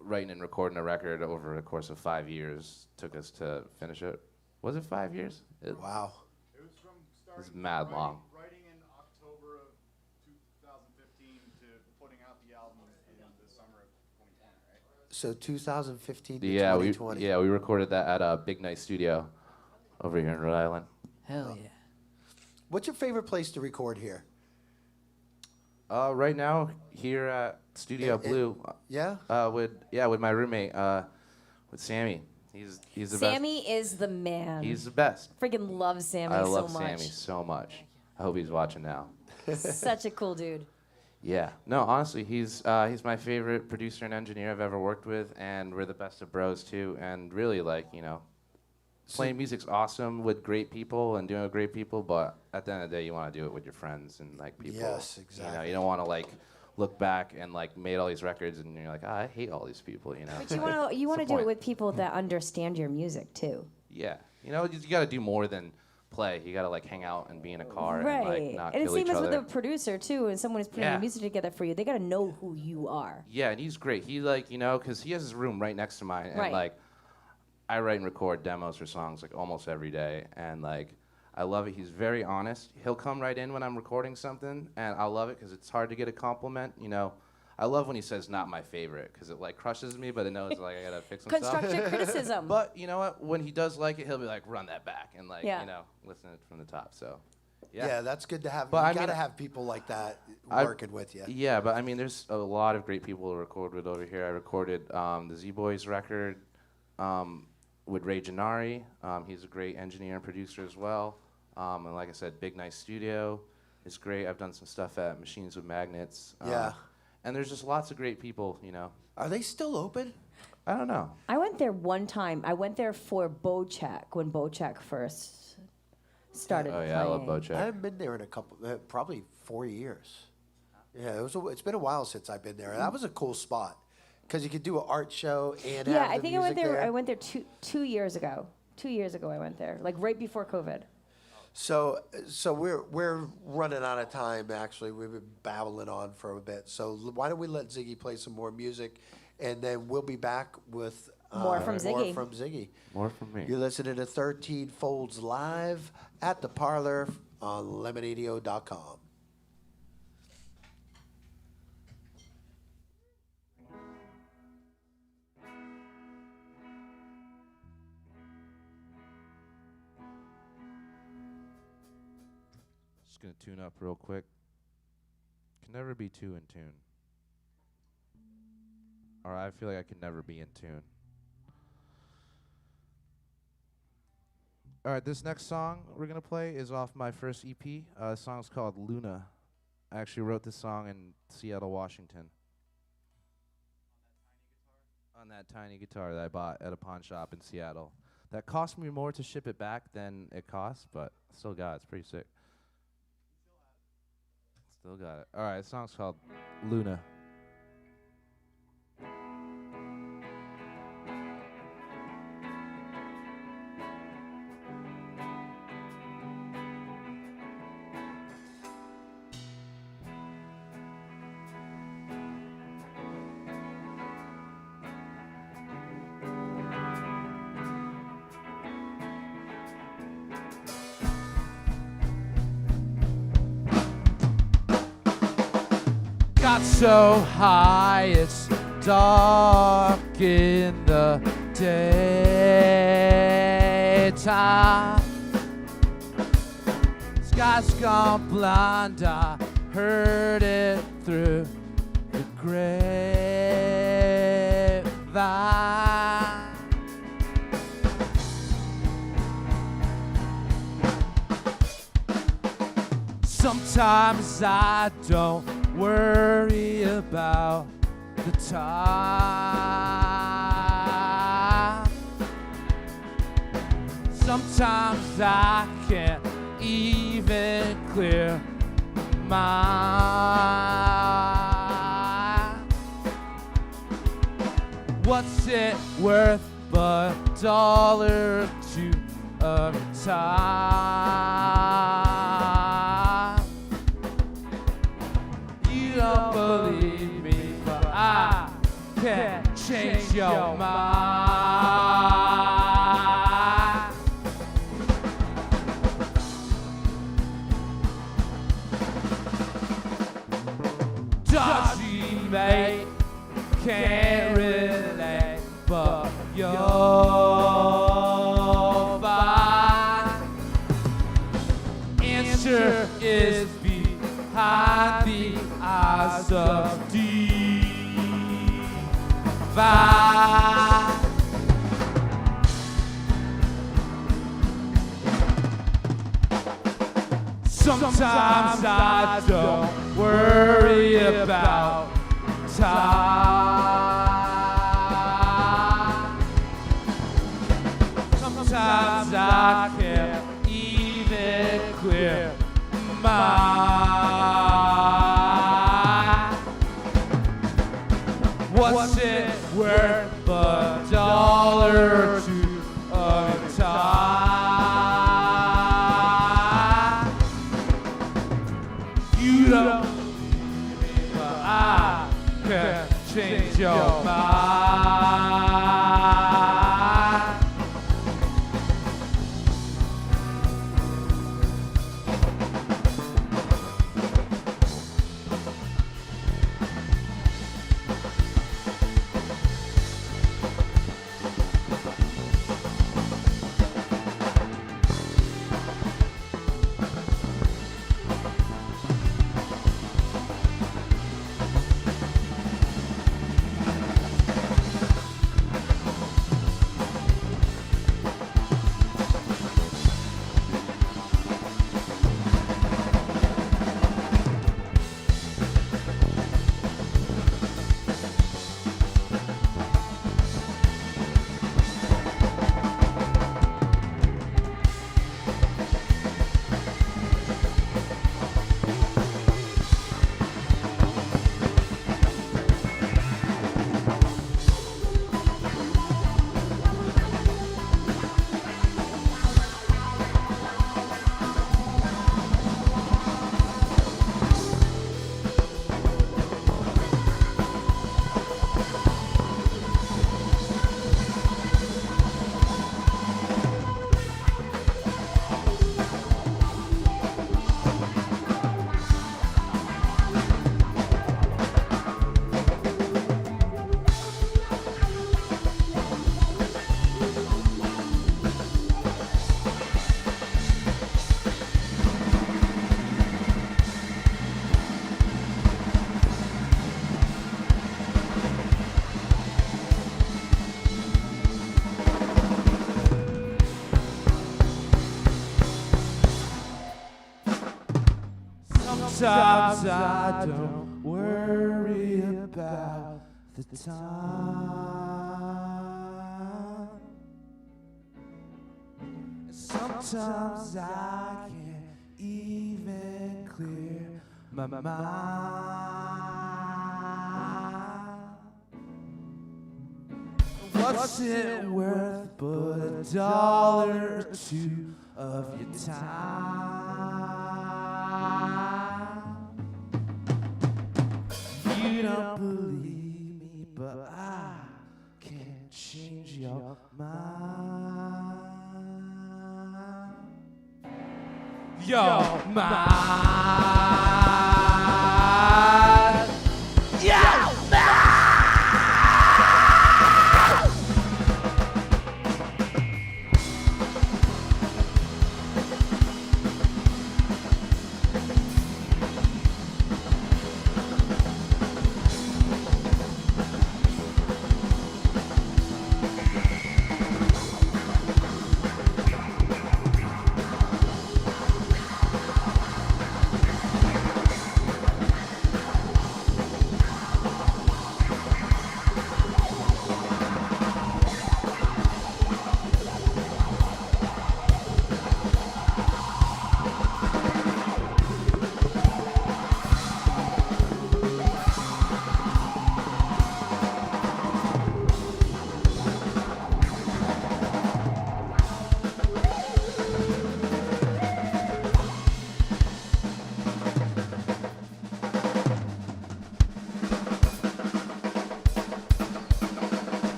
writing and recording a record over the course of 5 years. Took us to finish it. Was it 5 years? Wow. It was from It was mad long. Writing in October of 2015 to putting out the album in the summer of 2020, right? So 2015 to Yeah, 2020. we recorded that at a Big Night Studio over here in Rhode Island. Hell yeah. What's your favorite place to record here? Right now here at Studio Blue. Yeah. With my roommate, with Sammy. He's the Sammy is the man. best. He's the best. Freaking love Sammy I so love much. Sammy so much. I hope he's watching now. Such a cool dude. Yeah. No, honestly, he's my favorite producer and engineer I've ever worked with, and we're the best of bros too. And really, like, you know, playing music's awesome with great people and doing it with great people, but at the end of the day, you want to do it with your friends and like people. Yes, exactly. You know, you don't want to like look back and like made all these records and you're like, I hate all these people. You know. But you want to do it with people that understand your music too. Yeah. You know, you got to do more than play. You got to like hang out and be in a car and like not And kill it's each same as other. with a producer too, and someone who's putting your music together for you. They got to know who you are. Yeah, and he's great. He like, you know, because he has his room right next to mine, and Right. like, I write and record demos for songs like almost every day, and like, I love it. He's very honest. He'll come right in when I'm recording something, and I love it because it's hard to get a compliment. You know, I love when he says "not my favorite" because it like crushes me, but it knows like I gotta fix some stuff. Constructive criticism. But you know what? When he does like it, he'll be like, "Run that back," and like, Yeah. you know, listen to it from the top. So. Yeah, that's good to have. But You I mean, gotta have people like that working with you. Yeah, but I mean, there's a lot of great people to record with over here. I recorded the Z-Boys record with Ray Gennari. He's a great engineer and producer as well. And like I said, Big Nice Studio is great. I've done some stuff at Machines with Magnets. Yeah. And there's just lots of great people, you know. Are they still open? I don't know. I went there one time. I went there for Bojack when Bojack first started Oh playing. yeah, I love Bojack. I haven't been there in a couple, probably 4 years. Yeah, it's been a while since I've been there. That was a cool spot because you could do an art show and Yeah, have I the think I went music there. I went there two years ago. 2 years ago, I went there, like right before COVID. So we're running out of time. Actually, we've been babbling on for a bit. So why don't we let Ziggy play some more music, and then we'll be back with More from Ziggy. More from Ziggy. More from me. You're listening to 13 Folds live at the Parlour on Lemonadio.com. Just gonna tune up real quick. Can never be too in tune. Or I feel like I can never be in tune. All right, this next song we're gonna play is off my first EP. The song's called Luna. I actually wrote this song in Seattle, Washington. On that tiny guitar that I bought at a pawn shop in Seattle. That cost me more to ship it back than it cost, but still got it. It's pretty sick. Still got it. All right, the song's called Luna. Got so high, it's dark in the daytime. Sky's gone blind, I heard it through the grapevine. Sometimes I don't worry about the time. Sometimes I can't even clear my mind. What's it worth but $1 or $2 of time? You don't believe me, but I can change your mind. Dodgy mate, can't relate. you'll find answer is behind the eyes of divine. Sometimes I don't worry about time. Sometimes I can't even clear my mind. What's it worth but $1 or two of time? You don't believe me, but I can change your mind. Sometimes I don't worry about the time. Sometimes I can't even clear my mind. What's it worth but $1 or two of your time? You don't believe me, but I can change your mind. Your mind. Your mind.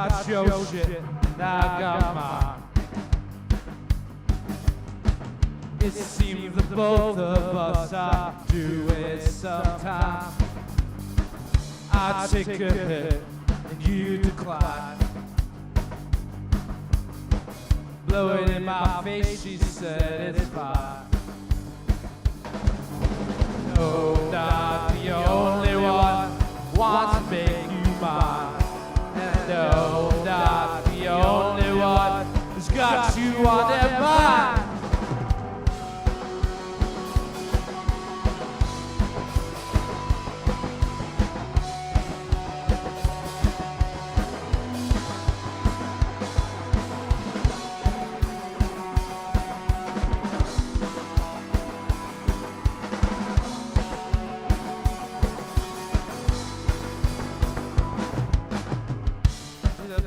got your shit, and I got mine. It seems that both of us are do it sometime. I take a hit and you decline. Blow it in my face, she said it's fine. No, not the only one wants to make you mine. And no, not the only one who's got you on their mind.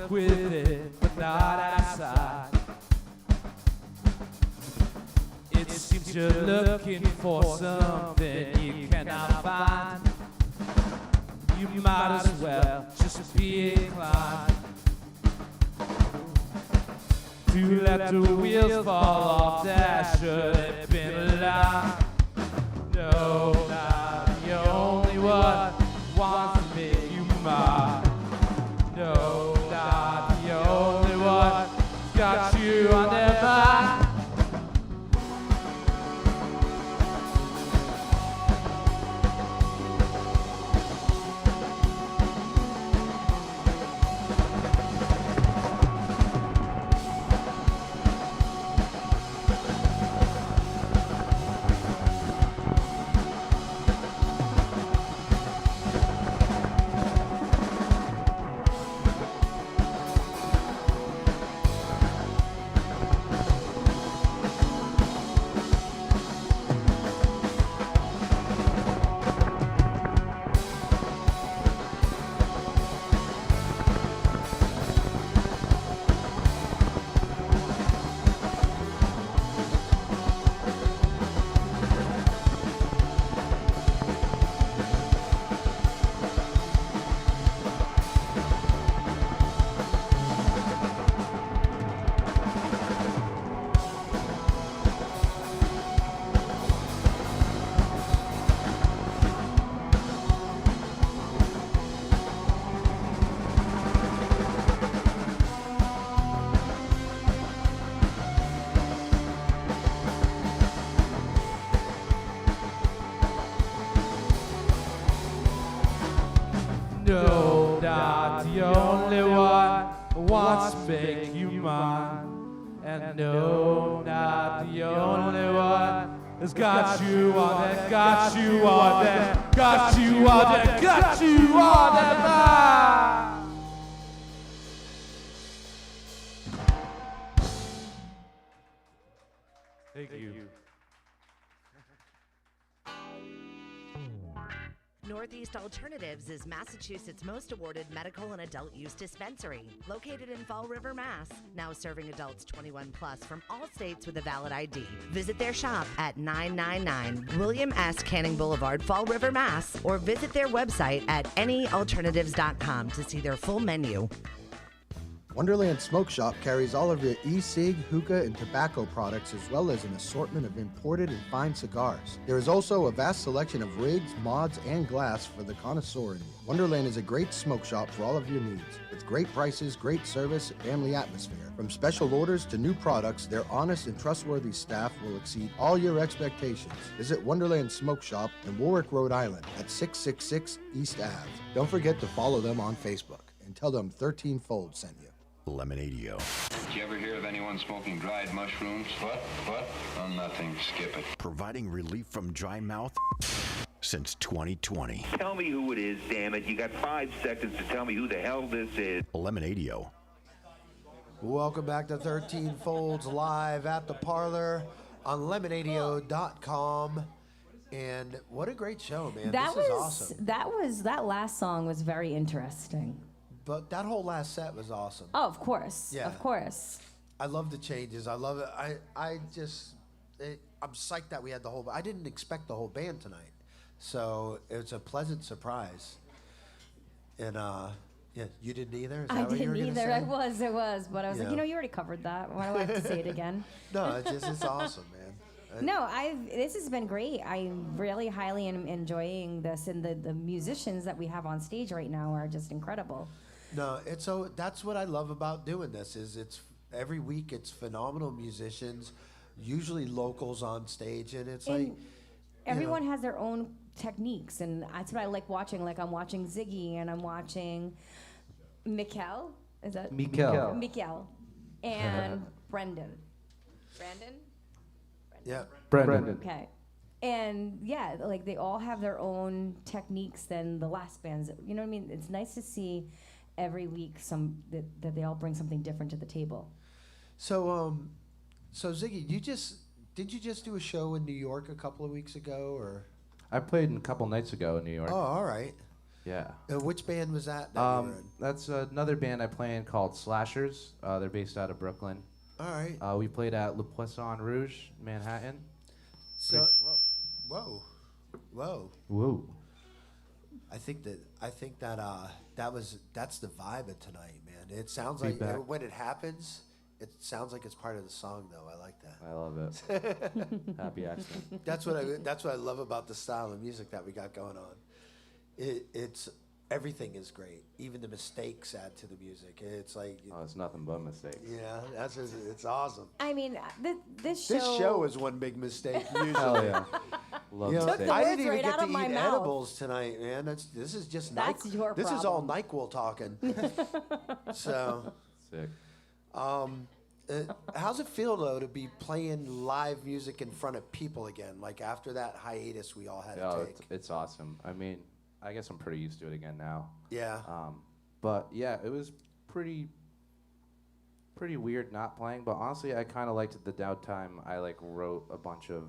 With it, but not outside. It seems you're looking for something you cannot find. You might as well just be inclined to let the wheels fall off that should have been a lie. No, not the only one wants to make you mine. No, not the only one who's got you on their mind. No, not the only one who wants to make you mine. And no, not the only one has got you on that, got you on that, got you on that, got you on that mind. Thank you. Northeast Alternatives is Massachusetts' most awarded medical and adult use dispensary, located in Fall River, Mass. Now serving adults 21 plus from all states with a valid ID. Visit their shop at 999 William S. Canning Boulevard, Fall River, Mass. Or visit their website at anyalternatives.com to see their full menu. Wonderland Smoke Shop carries all of your e-cig, hookah, and tobacco products as well as an assortment of imported and fine cigars. There is also a vast selection of rigs, mods, and glass for the connoisseur in you. Wonderland is a great smoke shop for all of your needs. With great prices, great service, and family atmosphere. From special orders to new products, their honest and trustworthy staff will exceed all your expectations. Visit Wonderland Smoke Shop in Warwick, Rhode Island at 666 East Ave. Don't forget to follow them on Facebook and tell them 13 Fold sent you. Lemonadio. Did you ever hear of anyone smoking dried mushrooms? What? Oh, nothing. Skip it. Providing relief from dry mouth since 2020. Tell me who it is, damn it. You got 5 seconds to tell me who the hell this is. Lemonadio. Welcome back to 13 Folds live at the Parlour on Lemonadio.com. And what a great show, man. This is awesome. That last song was very interesting. But that whole last set was awesome. Oh, of course. Yeah. Of course. I love the changes. I love it. I'm psyched that we had the whole. I didn't expect the whole band tonight, so it's a pleasant surprise. And Yeah, you didn't either? Is I that what you were didn't gonna either. say? It was, but I was like, Yeah. you already covered that. Why do I have to say it again? No, it's awesome, man. No, this has been great. I'm really highly enjoying this, and the musicians that we have on stage right now are just incredible. No, that's what I love about doing this is it's every week it's phenomenal musicians, usually locals on stage, and it's And like everyone has their own techniques, and that's what I like watching. Like I'm watching Ziggy, and I'm watching Mikkel. Is that Mikkel. Mikkel, and Brendan. Brandon. Yeah, Brendan. Okay. And yeah, like they all have their own techniques than the last bands. You know what I mean? It's nice to see every week that they all bring something different to the table. So Ziggy, did you just do a show in New York a couple of weeks ago, or? I played a couple nights ago in New York. Oh, all right. Yeah. Which band was that? You were in? That's another band I play in called Slashers. They're based out of Brooklyn. All right. We played at Le Poisson Rouge, Manhattan. So, whoa. Whoa. I think that's the vibe of tonight, man. It sounds like Feedback. when it happens, it sounds like it's part of the song, though. I like that. I love it. Happy accident. That's what I love about the style of music that we got going on. It's everything is great. Even the mistakes add to the music. It's like It's nothing but mistakes. yeah, it's awesome. I mean, this This show is one big mistake. Usually. Hell yeah. Love You know, mistakes. I didn't words even right get out to of my eat mouth. edibles tonight, man. This is just That's your This is all problem. NyQuil talking. So, Sick. how's it feel though to be playing live music in front of people again? Like after that hiatus we all had to take. It's awesome. I mean, I guess I'm pretty used to it again now. Yeah. But yeah, it was pretty weird not playing. But honestly, I kind of liked the downtime. I wrote a bunch of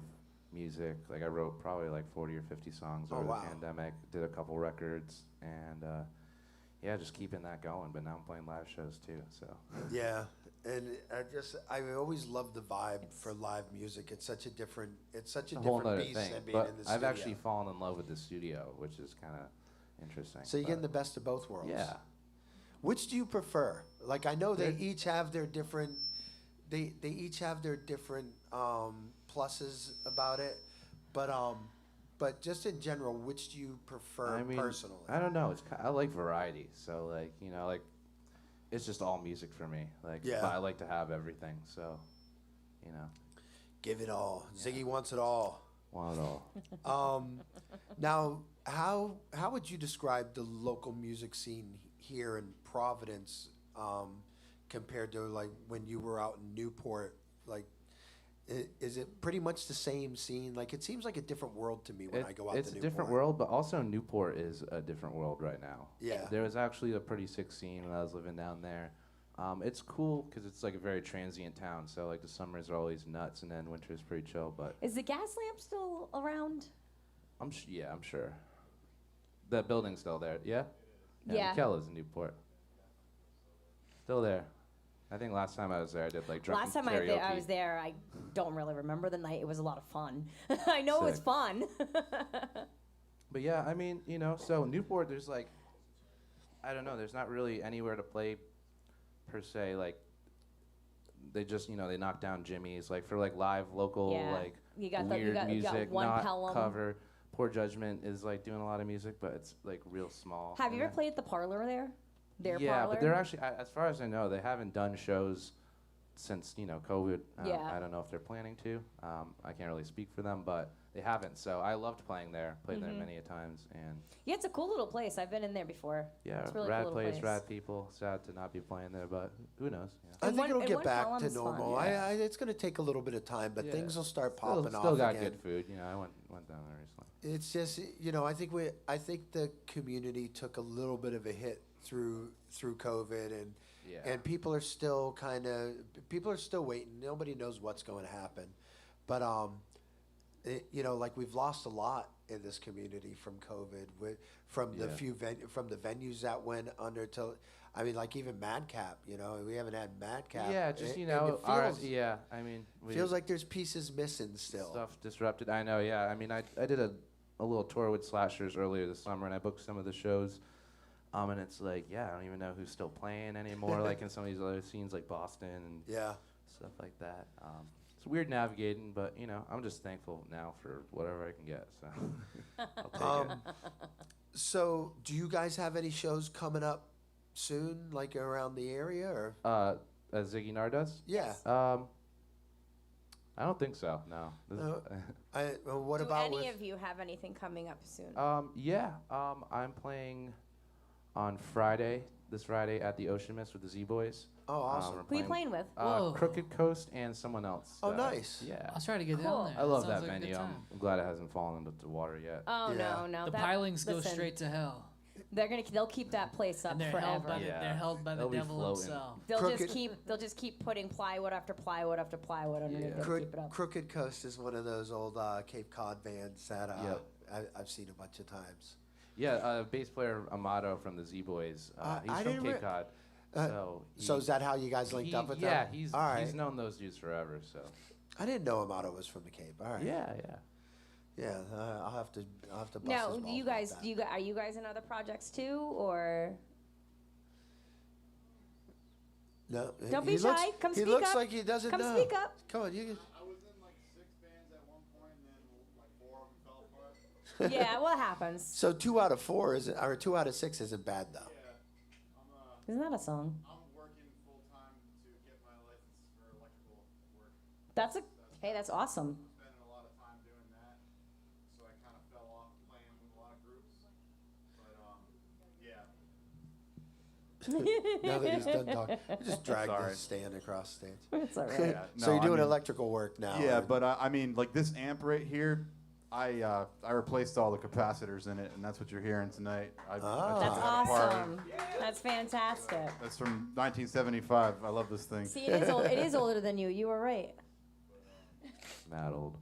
music. I wrote probably 40 or 50 songs over the pandemic. Did a couple records, and yeah, just keeping that going. But now I'm playing live shows too. So Yeah, and I always loved the vibe for live music. It's such a different a whole nother beast thing. than being But in the I've studio. actually fallen in love with the studio, which is kind of interesting. So you're but getting the best of both worlds. Yeah. Which do you prefer? I know they each have their different. They each have their different pluses about it, but just in general, which do you prefer personally? I don't know. I like variety. So it's just all music for me. Yeah. But I like to have everything. So, Give it all. Ziggy wants it all. Want it all. Now, how would you describe the local music scene here in Providence compared to when you were out in Newport? Is it pretty much the same scene? It seems like a different world to me when I go out to Newport. It's a different world, but also Newport is a different world right now. Yeah. There was actually a pretty sick scene when I was living down there. It's cool because it's a very transient town. So the summers are always nuts, and then winter is pretty chill. But Is the gas lamp still around? I'm sure. That building's still there. Yeah. Yeah. Mikkel is in Newport. Still there. I think last time I was there, I did drunken Last time karaoke. I was there, I don't really remember the night. It was a lot of fun. I know it was Sick. fun. But yeah, I mean, so Newport, there's I don't know, there's not really anywhere to play per se. They just, they knock down Jimmy's, for live local, Yeah. You got weird you got music, one not Pelham. cover. Poor Judgment is doing a lot of music, but it's real small. Have you And ever played at the Parlour there? Their yeah, Parlour? but they're actually, as far as I know, they haven't done shows since COVID. Yeah. I don't know if they're planning to. I can't really speak for them, but they haven't. So I loved playing there. Played there many a times, and Yeah, it's a cool little place. I've been in there before. yeah, It's a really rad cool place, place. rad people. Sad to not be playing there, but who knows? I And think it'll and get one back to column's fun. normal. Yeah. It's going to take a little bit of time, but Yeah. things will start popping off Still got again. good food. I went down there recently. It's just I think the community took a little bit of a hit through COVID, and people are still waiting. Nobody knows what's going to happen, but we've lost a lot in this community from COVID, from the from the venues that went under till. I mean, even Madcap, we haven't had Madcap. Yeah, just and it feels, I mean, feels like there's pieces missing still. Stuff disrupted. I know. Yeah. I mean, I did a little tour with Slashers earlier this summer, and I booked some of the shows. And it's like, yeah, I don't even know who's still playing anymore. Like in some of these other scenes, like Boston and stuff like that. It's weird navigating, but you know, I'm just thankful now for whatever I can get. So I'll take it. So, do you guys have any shows coming up soon, like around the area, or? Ziggy Gnardust? Yeah. I don't think so. No. What about? Do any of you have anything coming up soon? Yeah. I'm playing on Friday, this Friday at the Ocean Mist with the Z Boys. Oh, awesome. Who are you playing with? Crooked Coast and someone else. Oh, nice. Yeah. I'll try to get down there. I love Sounds that like a good venue. time. I'm glad it hasn't fallen into the water yet. Oh no. The pilings go straight to hell. They'll keep that place up And they're forever. They're held by the They'll be devil floating. himself. They'll just keep putting plywood after plywood after plywood underneath it to keep it up. Crooked Coast is one of those old Cape Cod bands that I've seen a bunch of times. Yeah, bass player Amato from the Z Boys. He's from Cape Cod. So is that how you guys linked up with them? Yeah, All right. he's known those dudes forever. So I didn't know Amato was from the Cape. All right. Yeah. I'll have to bust his Now, balls are you guys in other projects too, or? No. Don't be shy. Come speak up. He looks like he doesn't know. Come speak up. Come on, you. I was in like 6 bands at one point, and then like 4 of them fell apart. Yeah, what happens? So 2 out of 4 isn't, or 2 out of 6 isn't bad though. Isn't that a song? I'm working full time to get my license for electrical work. That's awesome. Spending a lot of time doing that, so I kind of fell off playing with a lot of groups. But yeah. Now that he's done talking, just drag Sorry. the stand across the stage. It's all right. Yeah, So no, you're doing I mean- electrical work now. Yeah, or- but I mean, like this amp right here, I replaced all the capacitors in it, and that's what you're hearing tonight. I That's took that apart. awesome. That's fantastic. That's from 1975. I love this thing. See, it is old. It is older than you. You were right. mad old.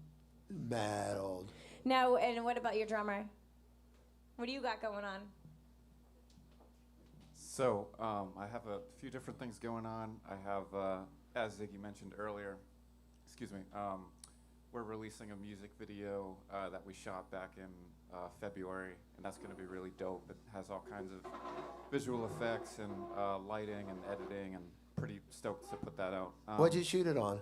Mad old. Now, and what about your drummer? What do you got going on? So I have a few different things going on. I have, as Ziggy mentioned earlier, excuse me, we're releasing a music video that we shot back in February, and that's going to be really dope. It has all kinds of visual effects and lighting and editing, and pretty stoked to put that out. What'd you shoot it on?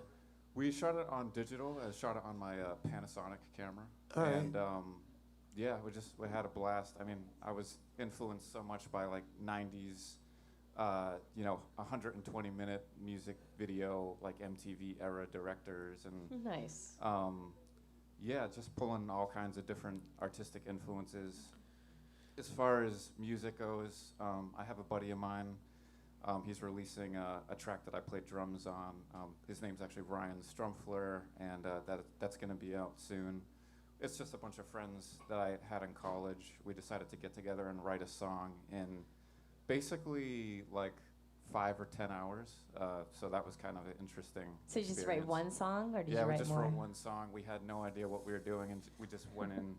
We shot it on digital. I shot it on my Panasonic camera. All right. And yeah, we had a blast. I mean, I was influenced so much by like 90s, 120-minute music video, like MTV era directors, and Nice. yeah, just pulling all kinds of different artistic influences. As far as music goes, I have a buddy of mine. He's releasing a track that I played drums on. His name's actually Ryan Strumfler, and that's going to be out soon. It's just a bunch of friends that I had in college. We decided to get together and write a song in basically like 5 or 10 hours. So that was kind of an interesting So you just write experience. one song, or did Yeah, you we write just more? wrote one song. We had no idea what we were doing, and we just went in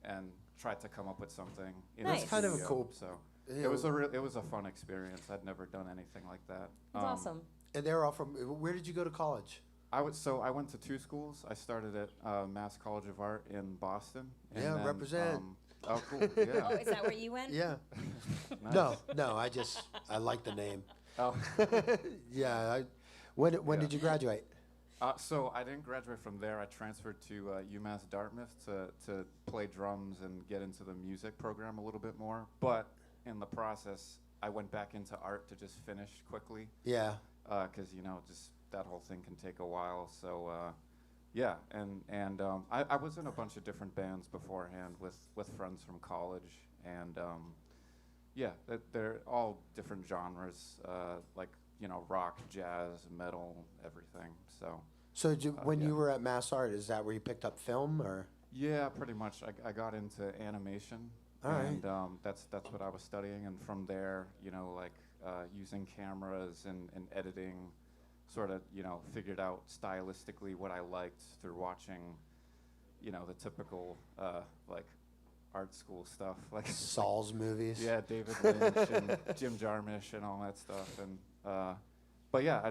and tried to come up with something. In Nice. the That's kind of a studio. cool. So you it was know, it was a fun experience. I'd never done anything like that. That's awesome. And they're all from. Where did you go to college? I went to 2 schools. I started at Mass College of Art in Boston. And Yeah, then, represent. Oh, cool. Yeah. Oh, is that where you went? Yeah. Nice. No. I like the name. Oh. Yeah. When Yeah. did you graduate? So I didn't graduate from there. I transferred to UMass Dartmouth to play drums and get into the music program a little bit more. But in the process, I went back into art to just finish quickly. Yeah. Because just that whole thing can take a while. So yeah, and I was in a bunch of different bands beforehand with friends from college, and yeah, they're all different genres, like rock, jazz, metal, everything. So When yeah. you were at Mass Art, is that where you picked up film, or? Yeah, pretty much. I got into animation, All right. and that's what I was studying. And from there, using cameras and editing, sort of figured out stylistically what I liked through watching, the typical like art school stuff, like Saul's movies. Yeah, David Lynch and Jim Jarmusch and all that stuff. And but yeah,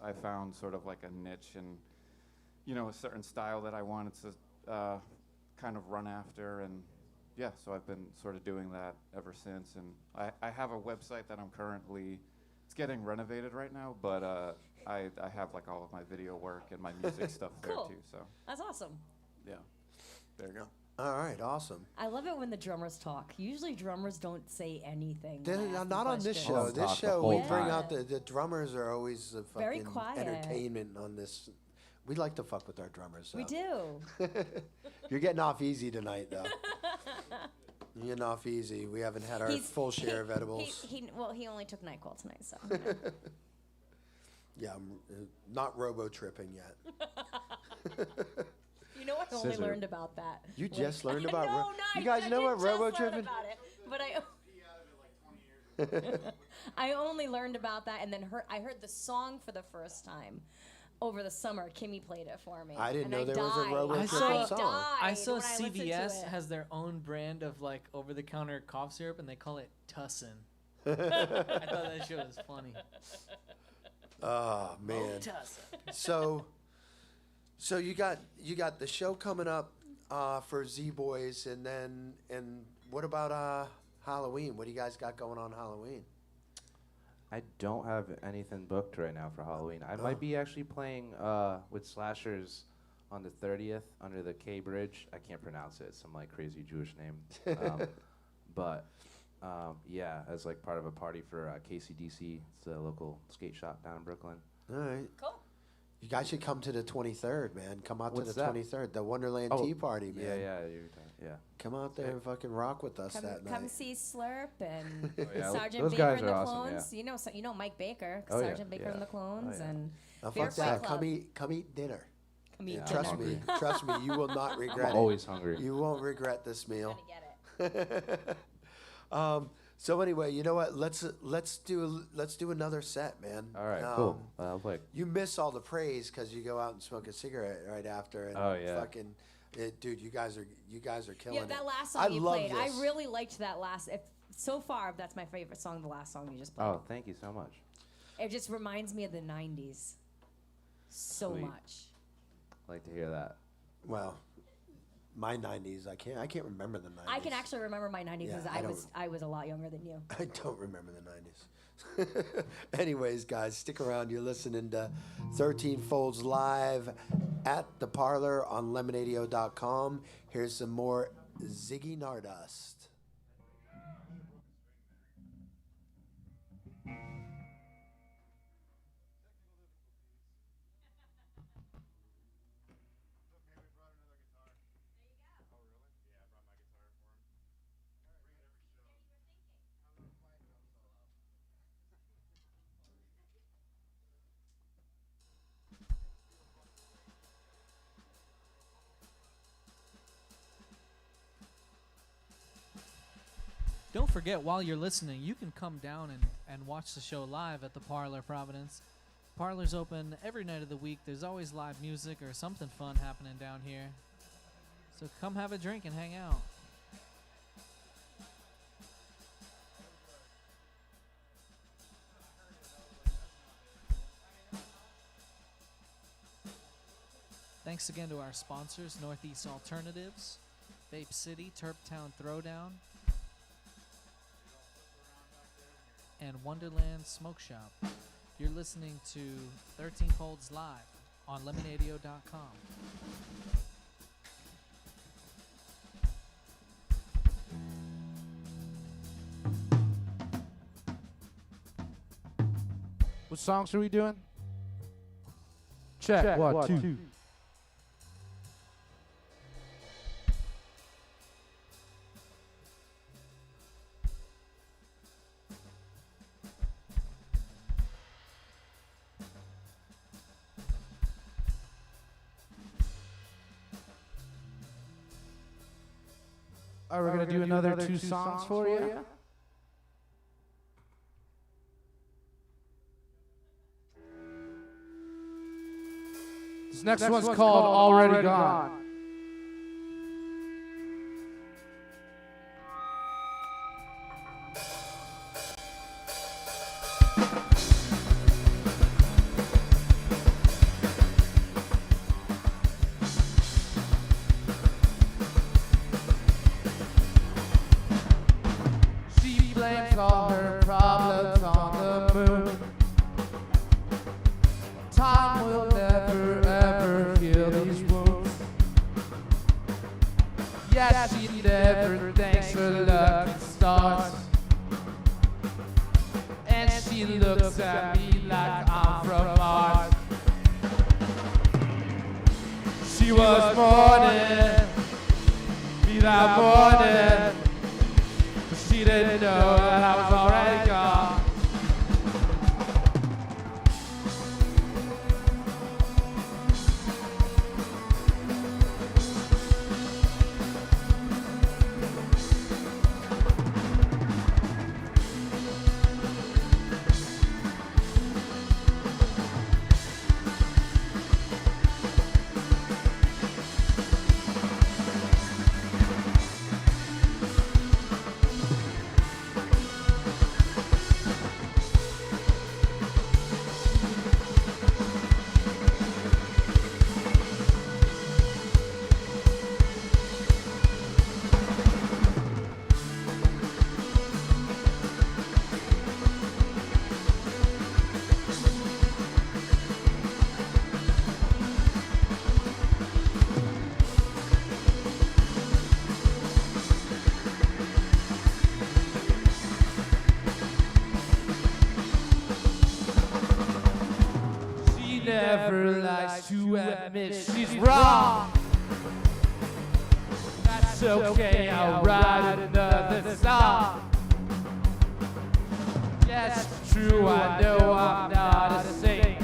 I found sort of like a niche and a certain style that I wanted to kind of run after, and yeah, so I've been sort of doing that ever since, and I have a website that I'm currently, it's getting renovated right now, but I have like all of my video work and my music stuff there Cool. too. So That's awesome. yeah, there you go. All right, awesome. I love it when the drummers talk. Usually drummers don't say anything. They're when I ask not them on this questions. show. Don't This talk the show, whole we bring time. out the drummers are always the Very fucking quiet. entertainment on this. We like to fuck with our drummers. So. We do. You're getting off easy tonight, though. You're getting off easy. We haven't had our full share of edibles. Well, he only took NyQuil tonight, so. Yeah, I'm not robo-tripping yet. You know, I only Scissor. learned about that. You Like- just learned about No, you guys I know didn't what just robo-tripping? learn about it, but I only learned about that, and then I heard the song for the first time over the summer. Kimmy played it for me. I didn't and know there was a died. robo-tripping song. I saw when I listened to CVS it. has their own brand of like over-the-counter cough syrup, and they call it Tussin. I thought that shit was funny. Oh man. So you got the show coming up for Z Boys, and what about Halloween? What do you guys got going on Halloween? I don't have anything booked right now for Halloween. I might be actually playing with Slashers on the 30th under the K Bridge. I can't pronounce it. Some like crazy Jewish name. But yeah, as like part of a party for KCDC. It's a local skate shop down in Brooklyn. All right. Cool. You guys should come to the 23rd, man. Come out What's to the that? 23rd, the Wonderland Oh, Tea Party, man. Yeah. Come out there and fucking rock with us that Come night. see Slurp and yeah, Sergeant those Baker guys and the are awesome, Clones. yeah. You know Mike Baker, Oh, yeah, Sergeant Baker and the Clones, yeah. and Now, Beer fuck Fight that. Club. Come eat dinner. Come eat Yeah, dinner. Trust me. Trust me. You will not regret I'm it. always hungry. You won't regret this meal. Gonna get it. So anyway, you know what? Let's do another set, man. All right, cool. I'll play. You miss all the praise because you go out and smoke a cigarette right after, and Oh, yeah. fucking, dude, you guys are killing Yeah, it. that last I song you love played, I this. really liked that last. So far, that's my favorite song. The last song you just played. Oh, thank you so much. It just reminds me of the '90s so Sweet. much. Like to hear that. Well, my '90s, I can't remember the '90s. I can actually remember my '90s because Yeah, I was a lot younger than you. I don't remember the '90s. Anyways, guys, stick around. You're listening to 13 Folds live at the Parlour on Lemonadio.com. Here's some more Ziggy Gnardust. Don't forget, while you're listening, you can come down and watch the show live at the Parlour Providence. Parlour's open every night of the week. There's always live music or something fun happening down here. So come have a drink and hang out. Thanks again to our sponsors, Northeast Alternatives, Vape City, Turptown Throwdown, and Wonderland Smoke Shop. You're listening to 13 Folds live on Lemonadio.com. What songs are we doing? Check. One, two. All right, we're going to do another two songs for you. This next one's called Already Gone. blames all her problems on the moon. Time will never ever heal these wounds. Yes, she never thanks for lucky stars. And she looks at me like I'm from Mars. She was mourning me that morning, but she didn't know that I was already gone. Never likes to admit she's wrong. That's okay, I'll write another song. Yes, it's true, I know I'm not a saint,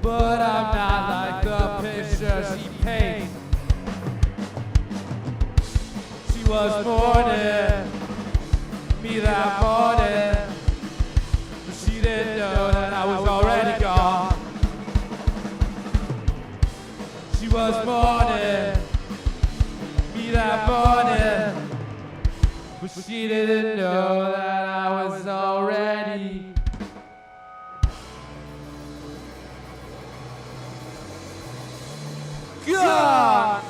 but I'm not like the picture she paints. She was mourning me that morning, but she didn't know that I was already gone. She was mourning me that morning, but she didn't know that I was already gone.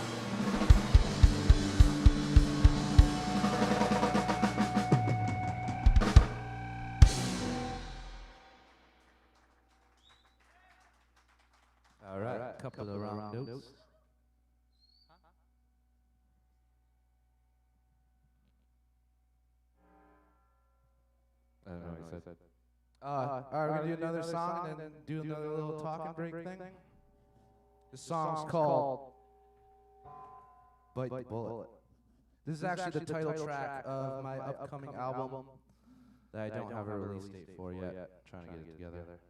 All right, couple of round notes. I don't know what he said. All right, we're gonna do another song and then do another little talk and break thing. The song's called Bite the Bullet. This is actually the title track of my upcoming album that I don't have a release date for yet. Trying to get it together.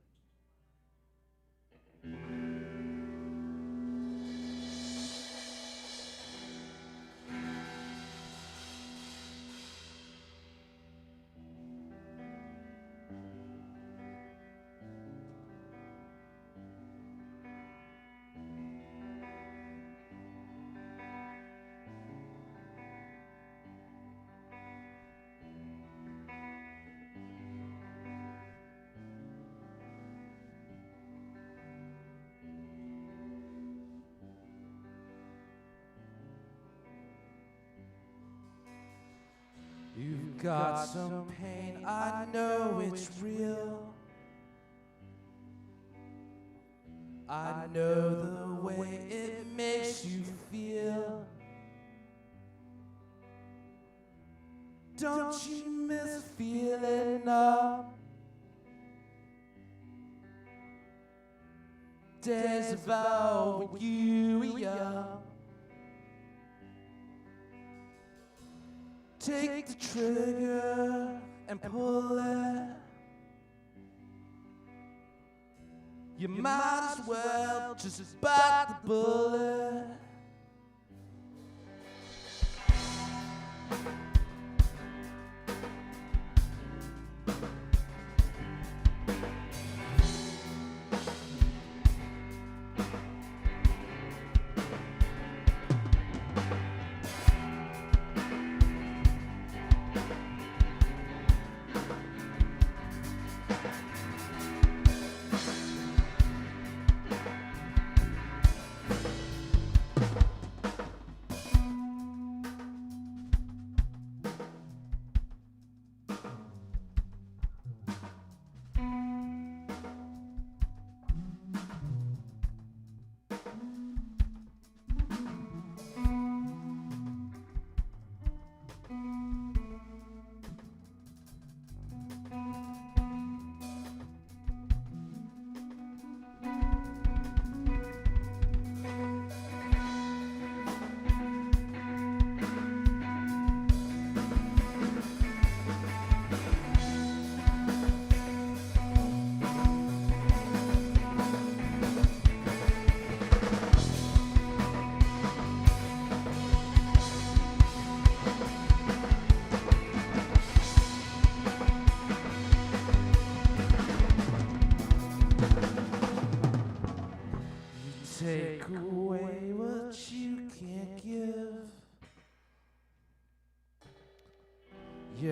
You've got some pain, I know it's real. I know the way it makes you feel. Don't you miss feeling up? Days of old when you were young. Take the trigger and pull it. You might as well just bite the bullet.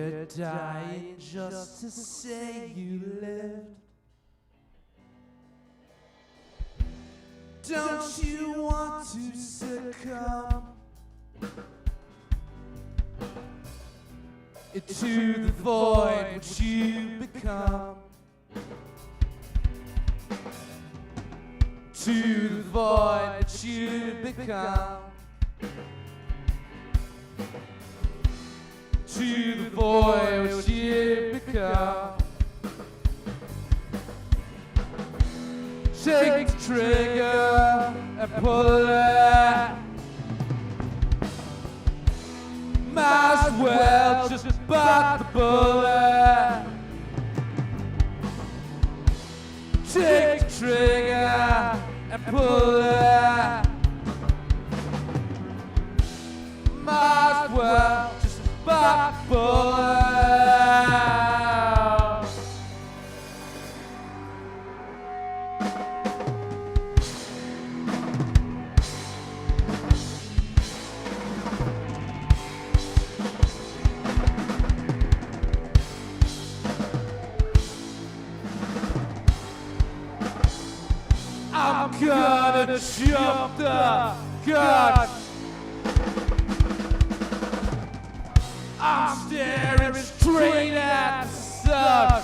You're dying just to say you lived. Don't you want to succumb into the void which you become? To the void which you become. To the void which you become. Take the trigger and pull it. Might as well just bite the bullet. Take the trigger and pull it. Might as well just bite the bullet. I'm gonna jump the gun. I'm staring straight at the sun.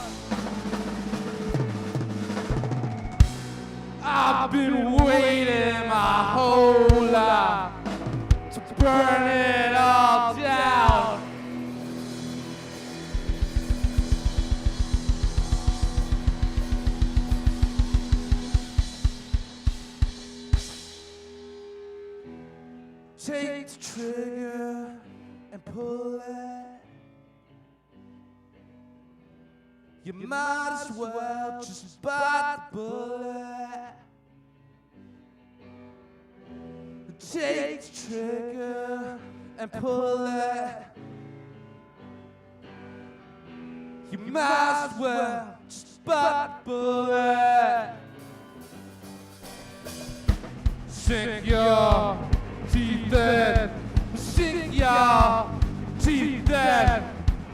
I've been waiting my whole life to burn it all down. Take the trigger and pull it. You might as well just bite the bullet. Take the trigger and pull it. You might as well just bite the bullet. Sink your teeth in, sink your teeth in,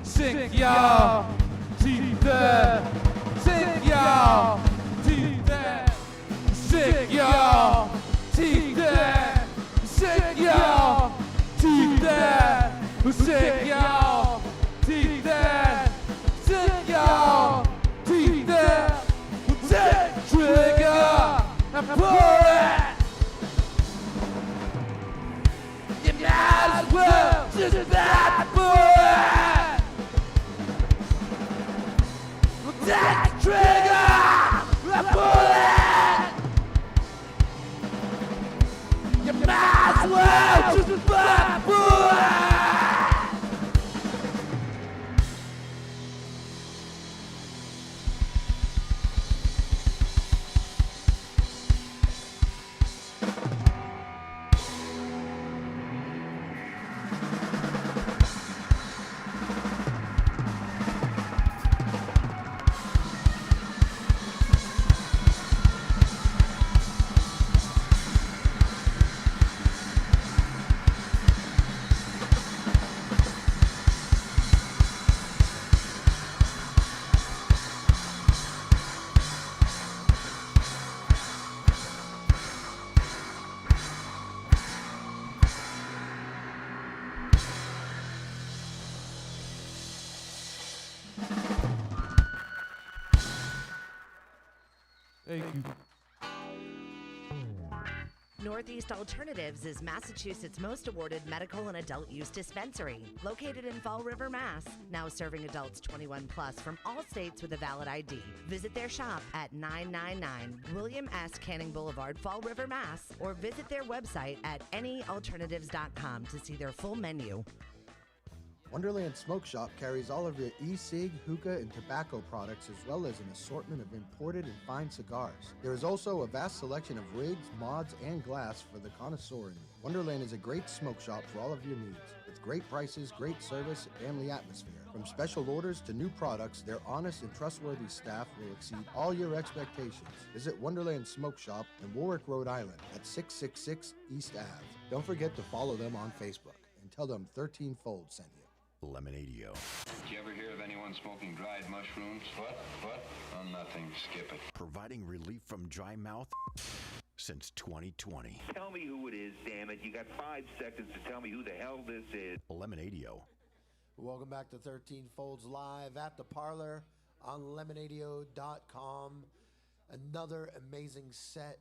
sink your teeth in, sink your teeth in, sink your teeth in, sink your teeth in, sink your teeth in, sink your teeth in. Take the trigger and pull it. Might as well just bite the bullet. Take the trigger and pull it. You might as well just bite the bullet. Thank you. Northeast Alternatives is Massachusetts' most awarded medical and adult use dispensary, located in Fall River, Mass. Now serving adults 21 plus from all states with a valid ID. Visit their shop at 999 William S. Canning Boulevard, Fall River, Mass. Or visit their website at anyalternatives.com to see their full menu. Wonderland Smoke Shop carries all of your e-cig, hookah, and tobacco products, as well as an assortment of imported and fine cigars. There is also a vast selection of rigs, mods, and glass for the connoisseur in you. Wonderland is a great smoke shop for all of your needs, with great prices, great service, and family atmosphere. From special orders to new products, their honest and trustworthy staff will exceed all your expectations. Visit Wonderland Smoke Shop in Warwick, Rhode Island at 666 East Ave. Don't forget to follow them on Facebook and tell them 13 Fold sent you. Lemonadio. Did you ever hear of anyone smoking dried mushrooms? What? Oh, nothing. Skip it. Providing relief from dry mouth since 2020. Tell me who it is, damn it. You got 5 seconds to tell me who the hell this is. Lemonadio. Welcome back to 13 Folds Live at the Parlour on Lemonadio.com. Another amazing set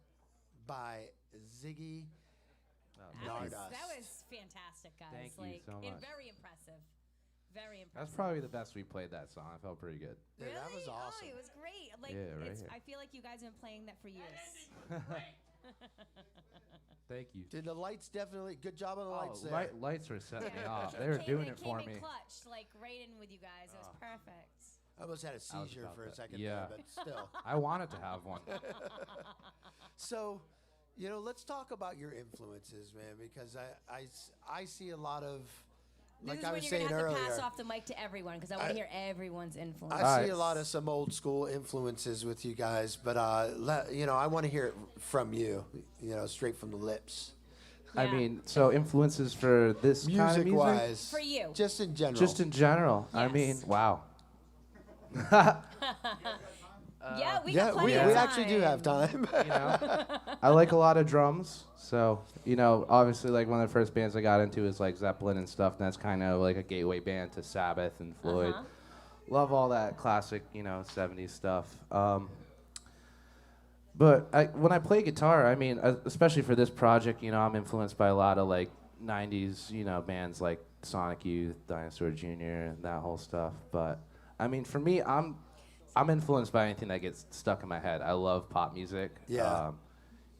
by Ziggy Gnardust. That was fantastic, guys. Thank you so much. Very impressive. Very impressive. That's probably the best we played that song. I felt pretty good. Yeah, that was awesome. Oh, it was great. Like, Yeah, right here. I feel like you guys have been playing that for years. Thank you. Did the lights definitely, good job on the lights there. Lights were setting me off. They were doing it for Came me. in clutch, like right in with you guys. It was perfect. I almost had a seizure about for a that. second Yeah. there, but still. I wanted to have one. So, let's talk about your influences, man, because I see a lot of, like I was saying This is when you're going to have earlier. to pass off the mic to everyone, because I want to hear everyone's influence. I see a lot of some old school influences with you guys, but I want to hear it from you, straight from the lips. I mean, so influences for this kind of music? Music-wise. For you. Just in general. Just in general. I Yes. mean, wow. Yeah, we got plenty of time. We actually do have time. I like a lot of drums. So, obviously, like, one of the first bands I got into is, like, Zeppelin and stuff. And that's kind of like a gateway band to Sabbath and Floyd. Love all that classic, 70s stuff. But when I play guitar, I mean, especially for this project, I'm influenced by a lot of, like, 90s, bands like Sonic Youth, Dinosaur Jr., and that whole stuff. But, I mean, for me, I'm influenced by anything that gets stuck in my head. I love pop music. Yeah.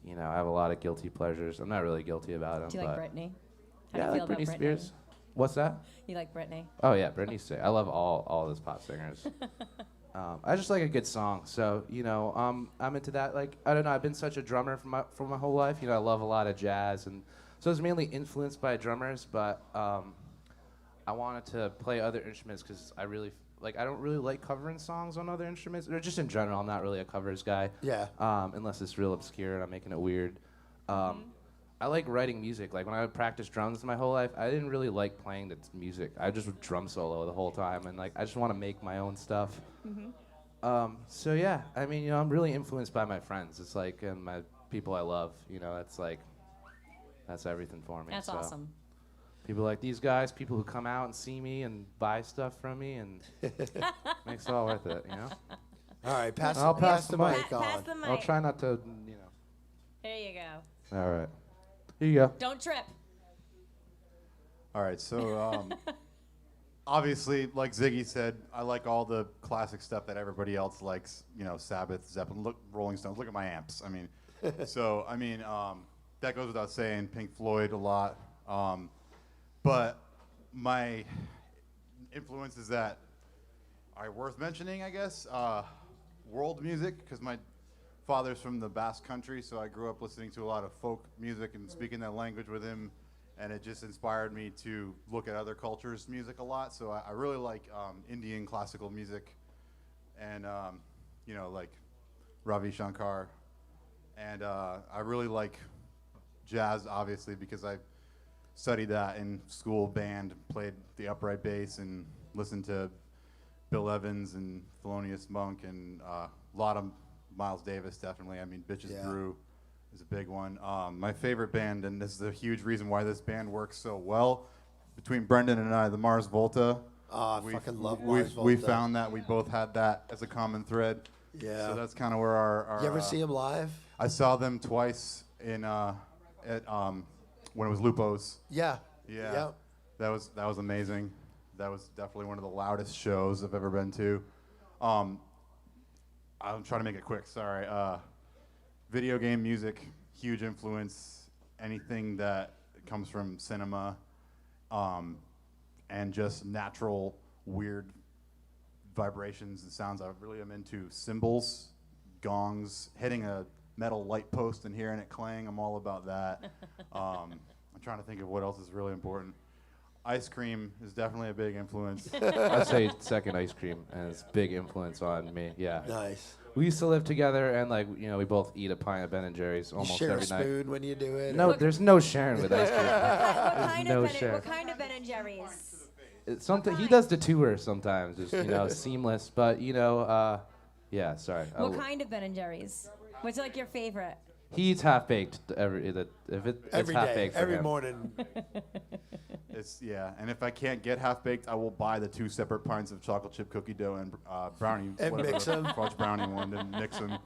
I have a lot of guilty pleasures. I'm not really guilty about them. Do you like Britney? How Yeah, do I you like feel Britney about Spears. What's that? You like Britney? Oh yeah, Britney's sick. I love all those pop singers. I just like a good song. So I'm into that. Like, I don't know. I've been such a drummer for my whole life. I love a lot of jazz, and so I was mainly influenced by drummers. But I wanted to play other instruments because I don't really like covering songs on other instruments, or just in general. I'm not really a covers guy. Yeah. Unless it's real obscure and I'm making it weird. I like writing music. Like, when I would practice drums my whole life, I didn't really like playing the music. I just would drum solo the whole time, and like I just want to make my own stuff. So yeah, I mean, I'm really influenced by my friends. It's like, and my people I love. It's like, that's everything for me. That's so. awesome. People like these guys, people who come out and see me and buy stuff from me, and makes it all worth it, All right, I'll pass the mic. Pass the mic. I'll try not to, There you go. All right. Here you go. Don't trip. All right, so obviously, like Ziggy said, I like all the classic stuff that everybody else likes. Sabbath, Zeppelin, look, Rolling Stones. Look at my amps. I mean, that goes without saying. Pink Floyd a lot, but my influences that are worth mentioning, I guess, world music, because my father's from the Basque Country, so I grew up listening to a lot of folk music and speaking that language with him, and it just inspired me to look at other cultures' music a lot. So I really like Indian classical music, and like Ravi Shankar, and I really like jazz, obviously, because I studied that in school, band, played the upright bass, and listened to Bill Evans and Thelonious Monk, and a lot of Miles Davis, definitely. I mean, Bitches Brew is a big one. My favorite band, and this is a huge reason why this band works so well, between Brendan and I, the Mars Volta. I fucking love Mars Volta. We found that we both had that as a common thread. Yeah. So that's kind of where our You ever see them live? I saw them twice in when it was Lupo's. Yeah. Yeah. Yep. That was amazing. That was definitely one of the loudest shows I've ever been to. I'm trying to make it quick, sorry. Video game music, huge influence. Anything that comes from cinema, and just natural, weird vibrations and sounds. I really am into cymbals, gongs, hitting a metal light post and hearing it clang. I'm all about that. I'm trying to think of what else is really important. Ice cream is definitely a big influence. I'd say second ice cream, and it's a big influence on me. Yeah. Nice. We used to live together, and we both eat a pint of Ben & Jerry's almost you share every a night. spoon when you do it? No, there's no sharing with ice cream. What kind of Ben & Jerry's? He does the tour sometimes, just seamless. But yeah, sorry. What kind of Ben and Jerry's? What's like your favorite? He eats half baked every day, half baked for every him. morning. And if I can't get half baked, I will buy the 2 separate pints of chocolate chip cookie dough and brownie, and whatever, mix them. fudge brownie one, and mix them.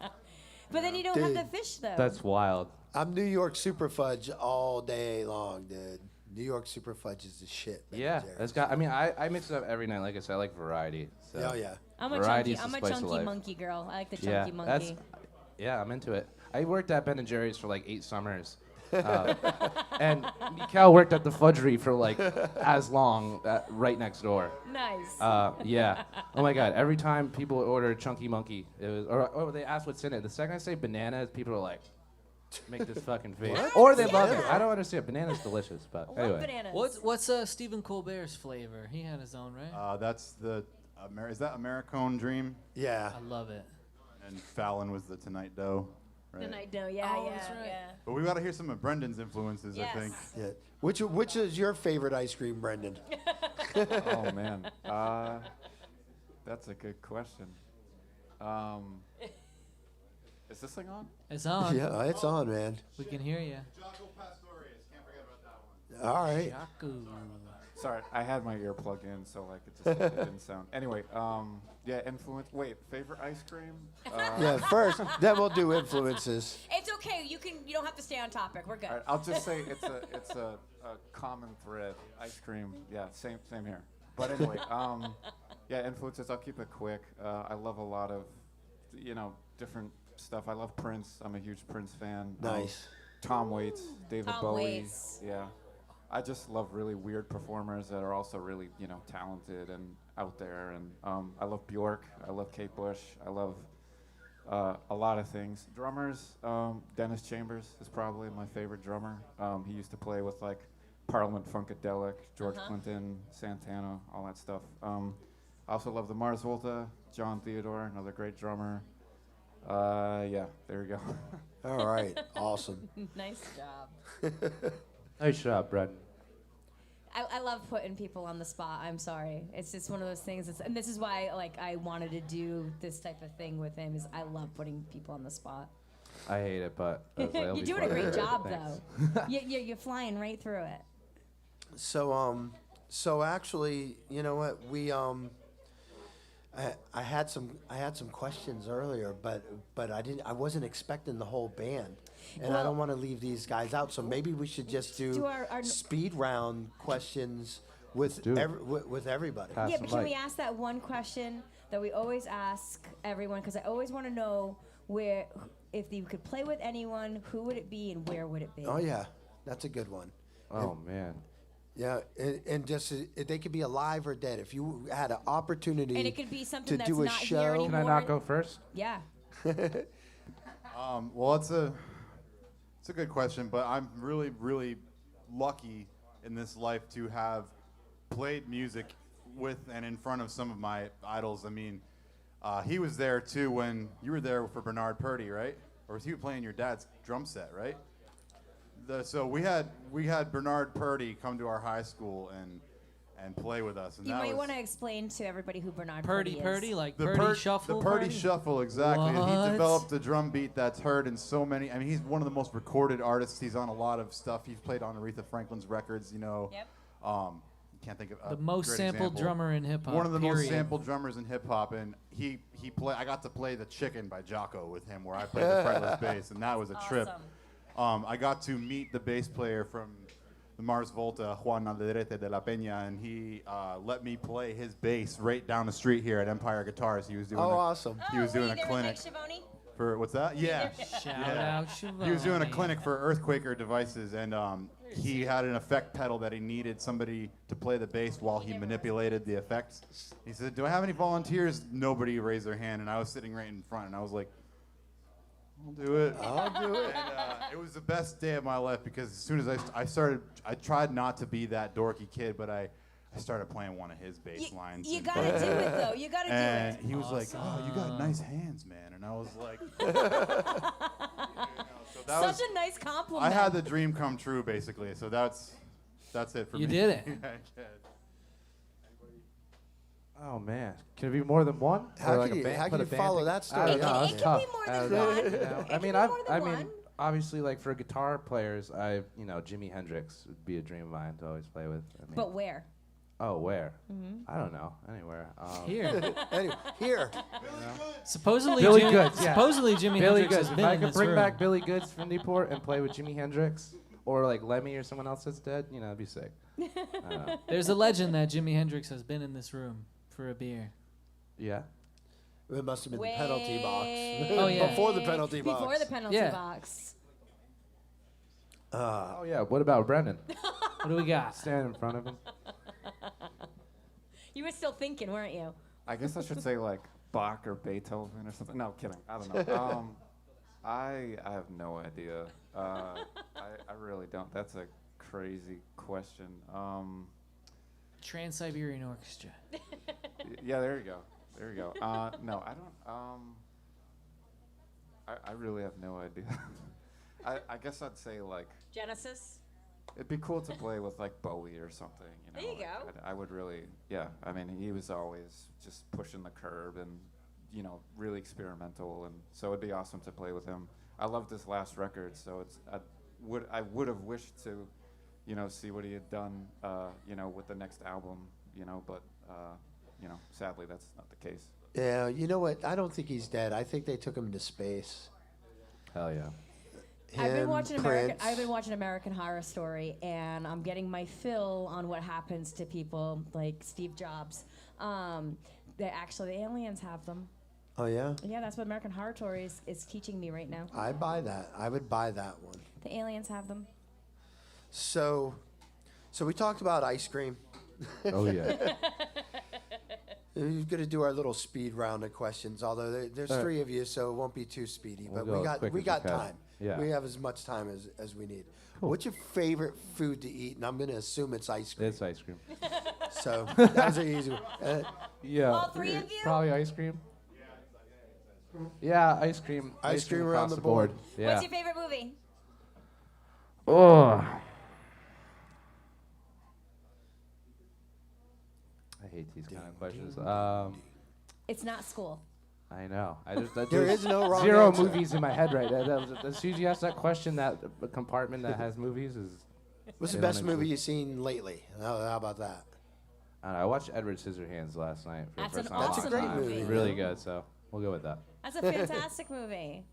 But then you don't have the fish though. That's wild. I'm New York Super Fudge all day long, dude. New York Super Fudge is the shit. Ben Yeah, and Jerry's. that's got. I mean, I mix it up every night. Like I said, I like variety. So. Oh yeah. I'm a Variety's chunky, the I'm a spice of chunky life. monkey girl. I like the chunky monkey. I'm into it. I worked at Ben and Jerry's for like 8 summers. And Mikal worked at the Fudgery for like as long, right next door. Nice. Yeah. Oh my God. Every time people order Chunky Monkey, it was, or they ask what's in it. The second I say bananas, people are like, make this fucking face. What? Or they love it. I don't understand. Banana's delicious, but I love anyway. bananas. What's Stephen Colbert's flavor? He had his own, right? That's the is that Americone Dream? Yeah. I love it. And Fallon was the Tonight Dough. Right. The night dough, yeah, Oh, yeah, that's right. yeah. But we got to hear some of Brendan's influences, Yes. I think. Yeah. Which is your favorite ice cream, Brendan? Oh man, that's a good question. Is this thing on? It's on. Yeah, it's on, man. We can hear you. All right. Jaco. Sorry, I had my ear plugged in, so like it didn't sound. Anyway, yeah, influence. Wait, favorite ice cream? Yeah, first, then we'll do influences. It's okay. You don't have to stay on topic. We're good. All right, I'll just say it's a common thread. Ice cream. Yeah, same here. But anyway, yeah, influences. I'll keep it quick. I love a lot of, different stuff. I love Prince. I'm a huge Prince fan. Nice. Tom Waits, David Tom Bowie. Waits. Yeah. I just love really weird performers that are also really, talented and out there. And I love Bjork. I love Kate Bush. I love a lot of things. Drummers, Dennis Chambers is probably my favorite drummer. He used to play with like Parliament Funkadelic, George Clinton, Santana, all that stuff. I also love the Mars Volta, John Theodore, another great drummer. Yeah, there we go. All right. Awesome. Nice job. Nice job, Brendan. I love putting people on the spot. I'm sorry. It's just one of those things. And this is why I wanted to do this type of thing with him. Is I love putting people on the spot. I hate it, but You're doing a great job, though. You're flying right through it. So actually, you know what? I had some questions earlier, but I wasn't expecting the whole band, and I don't want to leave these guys out. So maybe we should just do our speed round questions with everybody. Pass Yeah, the but can mic. we ask that one question that we always ask everyone? Because I always want to know if you could play with anyone, who would it be and where would it be? Oh yeah, that's a good one. Oh man. Yeah, and just they could be alive or dead. If you had an opportunity, And it could be something to that's do a not show. here anymore. Can I not go first? Yeah. Well, it's a good question, but I'm really, really lucky in this life to have played music with and in front of some of my idols. I mean, he was there too when you were there for Bernard Purdie, right? Or was he playing your dad's drum set, right? So we had Bernard Purdie come to our high school and play with us. And You that might was want to explain to everybody who Bernard Purdy, is. like the Purdy Shuffle. The Purdie Party? Shuffle, exactly. And he What? developed a drum beat that's heard in so many. I mean, he's one of the most recorded artists. He's on a lot of stuff. He's played on Aretha Franklin's records. Yep. Can't think of The a most great sampled example. drummer in hip hop. One of the most period. sampled drummers in hip hop, and I got to play the Chicken by Jocko with him, where I played the fretless bass, and that was a trip. I got to meet the bass player from the Mars Volta, Juan Alderete de la Peña, and he let me play his bass right down the street here at Empire Guitars. He was doing awesome. He was doing a clinic for what's that? Yeah. Shout out Shivani. He was doing a clinic for Earthquaker devices, and he had an effect pedal that he needed somebody to play the bass while he manipulated the effects. He said, "Do I have any volunteers?" Nobody raised their hand, and I was sitting right in front, and I was like, "I'll do it. I'll do it." And it was the best day of my life because as soon as I started, I tried not to be that dorky kid, but I started playing one of his bass lines. You and- gotta do it though. You gotta do And it. he was like, "Oh, you got nice hands, man." And I was like, so that Such a nice compliment. I had the dream come true, basically. So that's it for You me. did it. Yeah, I did. Oh man, can it be more than one? How Or like can a you- band- how put can a you band follow thing? that story? I don't know. It It's can tough. be more I than don't know, one. you know? It I can mean, be I've, more than I mean, one. obviously, like for guitar players, Jimi Hendrix would be a dream of mine to always play with. I mean, But where? oh, where? Mhm. I don't know. Anywhere. Here. Anyway, here. Supposedly, Billy Jimi, Goods. Yeah. supposedly Jimi Billy Hendrix Goods. has If been I in could this bring room. back Billy Goods from Newport and play with Jimi Hendrix, or like Lemmy or someone else that's dead, that'd be sick. I don't know. There's a legend that Jimi Hendrix has been in this room for a beer. Yeah. It must have been the penalty box. Oh, yeah. Before the penalty box. Before the penalty Yeah. box. Oh yeah. What about Brendan? What do we got? Stand in front of him. You were still thinking, weren't you? I guess I should say like Bach or Beethoven or something. No, kidding. I don't know. I have no idea. I really don't. That's a crazy question. Trans-Siberian Orchestra. Yeah, there you go. There you go. No, I don't. I really have no idea. I guess I'd say like Genesis? it'd be cool to play with like Bowie or something. You know, There you like, go. I would really, yeah. I mean, he was always just pushing the curb and really experimental, and so it'd be awesome to play with him. I loved his last record, so I would have wished to, see what he had done, with the next album, but sadly that's not the case. Yeah, you know what? I don't think he's dead. I think they took him to space. Hell yeah. I've been Him, watching Prince. American Horror Story, and I'm getting my fill on what happens to people like Steve Jobs. The aliens have them. Oh, yeah? Yeah, that's what American Horror Story is teaching me right now. I buy that. I would buy that one. The aliens have them. So we talked about ice cream. Oh yeah. We're going to do our little speed round of questions, although there's All right. 3 of you, so it won't be too speedy. We'll But go we as quick as we got can. time. Yeah. We have as much time as we need. Cool. What's your favorite food to eat? And I'm going to assume it's ice cream. It's ice cream. So that was an easy one. Yeah. All 3 of you? Probably ice cream. Yeah, ice cream. Ice cream around across the board. Yeah. What's your favorite movie? Oh. I hate these kind of questions. It's not school. I know. There there's is no wrong zero answer. movies in my head right now. As soon as you ask that question, that compartment that has movies is. What's the they don't best movie exist. you've seen lately? How about that? I don't know, I watched Edward Scissorhands last night for That's the first an time. in a awesome long time. movie. Really good, so we'll go with that. That's a fantastic movie.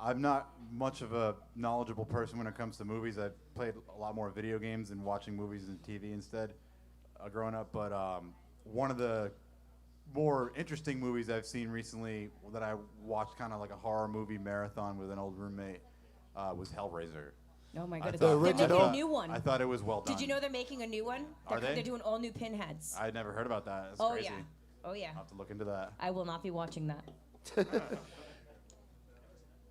I'm not much of a knowledgeable person when it comes to movies. I played a lot more video games and watching movies and TV instead growing up. But one of the more interesting movies I've seen recently that I watched kind of like a horror movie marathon with an old roommate was Hellraiser. Oh my I goodness. thought- The They're making original? a new one. I thought it was well done. Did you know they're making a new one? Are they? They're doing all new pinheads. I had never heard about that. That's Oh crazy. yeah. Oh yeah. I'll have to look into that. I will not be watching that.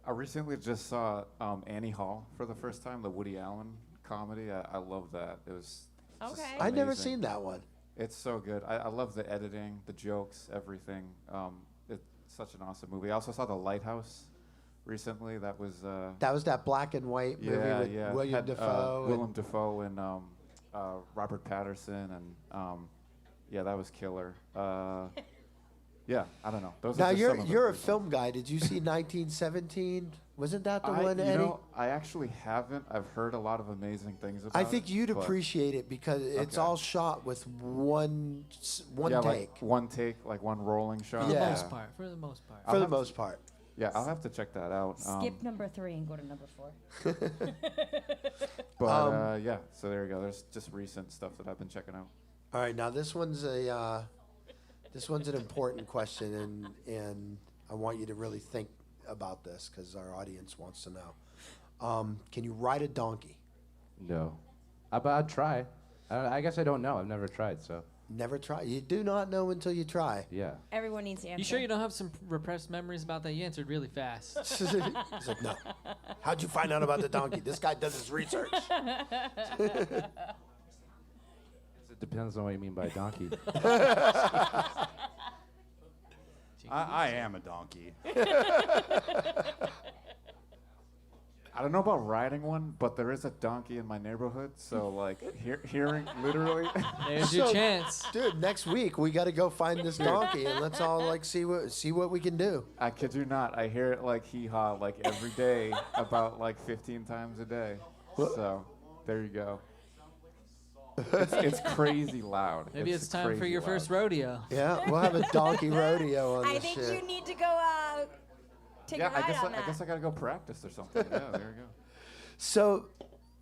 I recently just saw Annie Hall for the first time, the Woody Allen comedy. I love that. It was just Okay. I'd never amazing. seen that one. It's so good. I love the editing, the jokes, everything. It's such an awesome movie. I also saw The Lighthouse recently. That was That was that black and white movie with William Had, Dafoe. Willem Dafoe and Robert Patterson, and yeah, that was killer. Yeah, I don't know. Those Now are just some of the you're a movies. film guy. Did you see 1917? Wasn't that the one, You Eddie? know, I actually haven't. I've heard a lot of amazing things about I it. think you'd but- appreciate it because it's Okay. all shot with one yeah, take. like one take, like one rolling shot. For the Yeah. most part. For the most part. For the most part. Yeah, I'll have to check that out. Skip number 3 and go to number 4. But yeah, so there you go. There's just recent stuff that I've been checking out. All right, now this one's an important question, and I want you to really think about this because our audience wants to know. Can you ride a donkey? No. But I'd try. I guess I don't know. I've never tried, so. Never try. You do not know until you try. Yeah. Everyone needs to answer. You sure you don't have some repressed memories about that? You answered really fast. He's like, no. How'd you find out about the donkey? This guy does his research. It depends on what you mean by donkey. I am a donkey. I don't know about riding one, but there is a donkey in my neighborhood, so like hearing literally. There's your chance. Dude, next week we got to go find this donkey and let's all like see what we can do. I kid you not, I hear it like hee-haw like every day, about like 15 times a day. So there you go. It's crazy loud. Maybe it's time for your first rodeo. Yeah, we'll have a donkey rodeo on I this think shit. you need to go take a ride on that. I guess I gotta go practice or something. Yeah, there you go.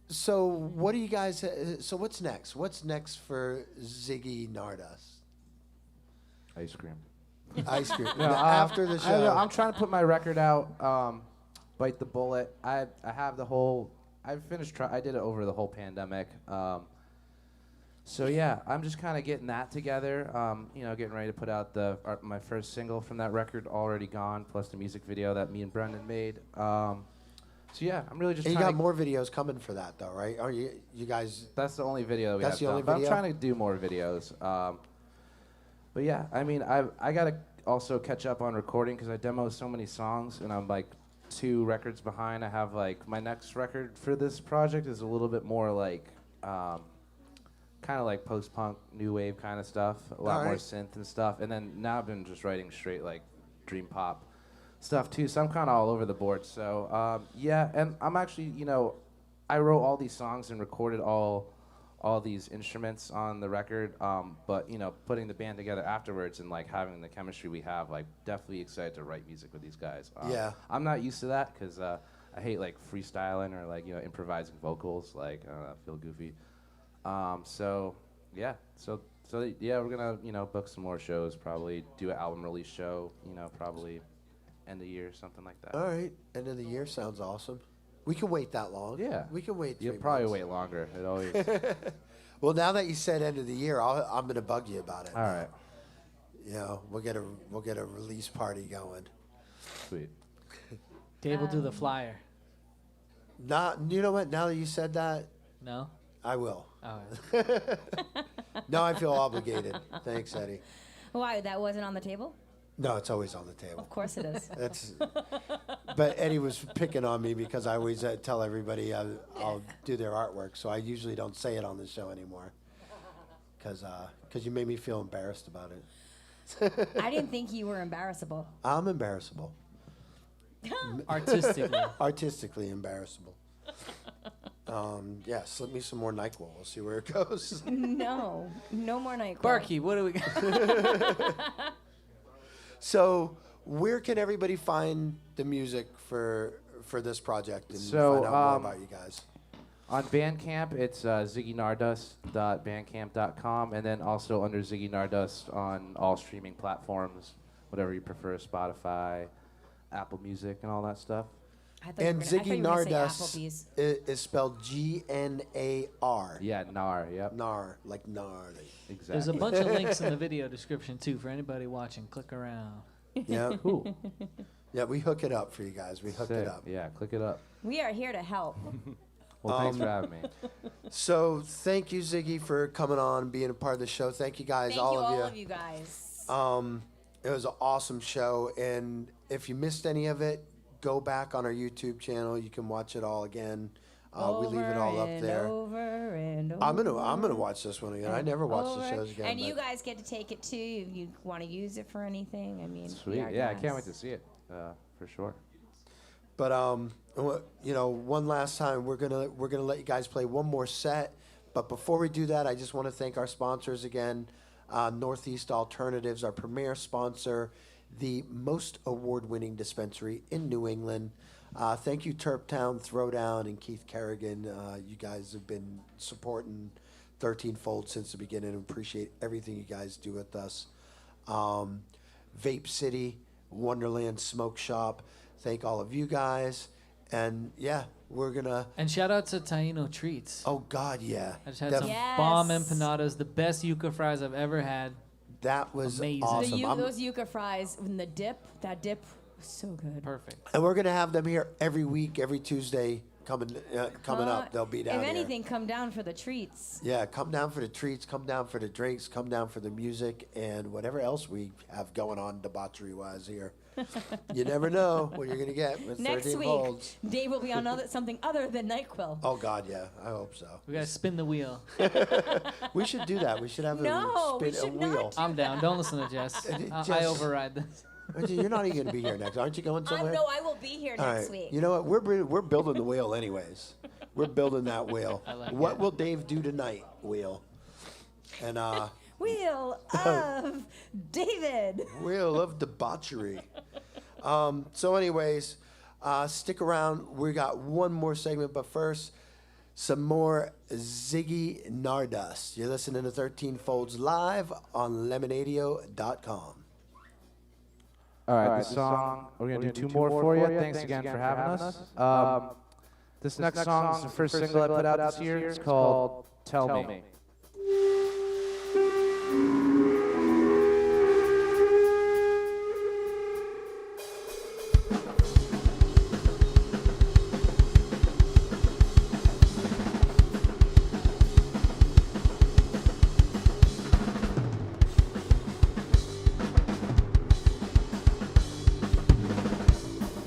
So what do you guys? So what's next? What's next for Ziggy Gnardust? Ice cream. Ice cream. No, After the I don't know, show. I'm trying to put my record out. Bite the bullet. I have the whole. I finished. I did it over the whole pandemic. So yeah, I'm just kind of getting that together. Getting ready to put out my first single from that record, Already Gone, plus the music video that me and Brendan made. So yeah, I'm really just. And you trying got more videos coming for that though, right? Are you guys? That's the only video we That's have the done, only but video? I'm trying to do more videos. But yeah, I mean, I gotta also catch up on recording because I demoed so many songs and I'm like 2 records behind. I have like my next record for this project is a little bit more like. Kind of like post-punk, new wave kind of stuff, a lot more synth and stuff. And then now I've been just writing straight like dream pop stuff too. So I'm kind of all over the board. So yeah, and I'm actually, I wrote all these songs and recorded all these instruments on the record. But putting the band together afterwards and like having the chemistry we have, like definitely excited to write music with these guys. Yeah. I'm not used to that because I hate like freestyling or like improvising vocals. Like I feel goofy. So yeah, we're gonna book some more shows, probably do an album release show, probably end of the year, something like that. All right, end of the year sounds awesome. We can wait that long. Yeah, we can wait. You'll 3 probably months. wait longer. It always. Well, now that you said end of the year, I'm gonna bug you about it. All right. We'll get a release party going. Sweet. Dave will do the flyer. You know what? Now that you said that, No. I will. All right. No, I feel obligated. Thanks, Eddie. Why? That wasn't on the table? No, it's always on the table. Of course it is. But Eddie was picking on me because I always tell everybody I'll do their artwork, so I usually don't say it on the show anymore because you made me feel embarrassed about it. I didn't think you were embarrassable. I'm embarrassable. Artistically embarrassable. Yeah, slip me some more NyQuil. We'll see where it goes. No more NyQuil. Barky, what do we got? So, where can everybody find the music for this project and So, find out more about you guys? On Bandcamp, it's ziggygnardust.bandcamp.com, and then also under Ziggy Gnardust on all streaming platforms, whatever you prefer, Spotify, Apple Music, and all that stuff. And Ziggy Gnardust is spelled Gnar. Yeah, Gnar, yep. Gnar, like gnarly. Exactly. There's a bunch of links in the video description, too, for anybody watching. Click around. Yeah. Cool. Yeah, we hook it up for you guys. We hooked it up. Yeah, click it up. We are here to help. Well, thanks for having me. So, thank you, Ziggy, for coming on and being a part of the show. Thank you, guys, Thank all you, of you. all of you guys. It was an awesome show, and if you missed any of it, go back on our YouTube channel. You can watch it all again. We leave it all up there. Over and over. I'm gonna watch this one again. I never watched the shows again. And you but- guys get to take it too if you want to use it for anything. I mean, Sweet. Yeah, I can't wait to see it, for sure. But one last time we're gonna let you guys play one more set. But before we do that, I just want to thank our sponsors again. Northeast Alternatives, our premier sponsor, the most award-winning dispensary in New England. Thank you, Turptown Throwdown and Keith Kerrigan. You guys have been supporting 13 Fold since the beginning. Appreciate everything you guys do with us. Vape City, Wonderland Smoke Shop. Thank all of you guys. And yeah, we're gonna. And shout out to Taino Treats. Oh God, yeah. I just had some bomb empanadas, the best yuca fries I've ever had. That was amazing. awesome. Those yuca fries and the dip, that dip was so good. Perfect. And we're gonna have them here every week, every Tuesday, coming up. They'll be down If here. anything, come down for the treats. Yeah, come down for the treats, come down for the drinks, come down for the music, and whatever else we have going on debauchery-wise here. You never know what you're going to get with Next 13 week, Folds. Dave will be on something other than NyQuil. Oh, God, yeah. I hope so. We gotta spin the wheel. We should do that. We should have No, a we spin a should not wheel. I'm down. Don't listen to Jess. I Jess- override this. You're not even going to be here next. Aren't you going somewhere? No, I will be here All next right. week. You know what? We're building the wheel anyways. We're building that wheel. I like What it. will Dave do tonight, wheel? And Wheel of David. wheel of debauchery. So anyways, stick around. We got one more segment, but first, some more Ziggy Gnardust. You're listening to 13 Folds live on Lemonadio.com. All right, this song, we're going to do two more for you. Thanks again for having us. This next song is the first single I put out this year. It's called Tell Me.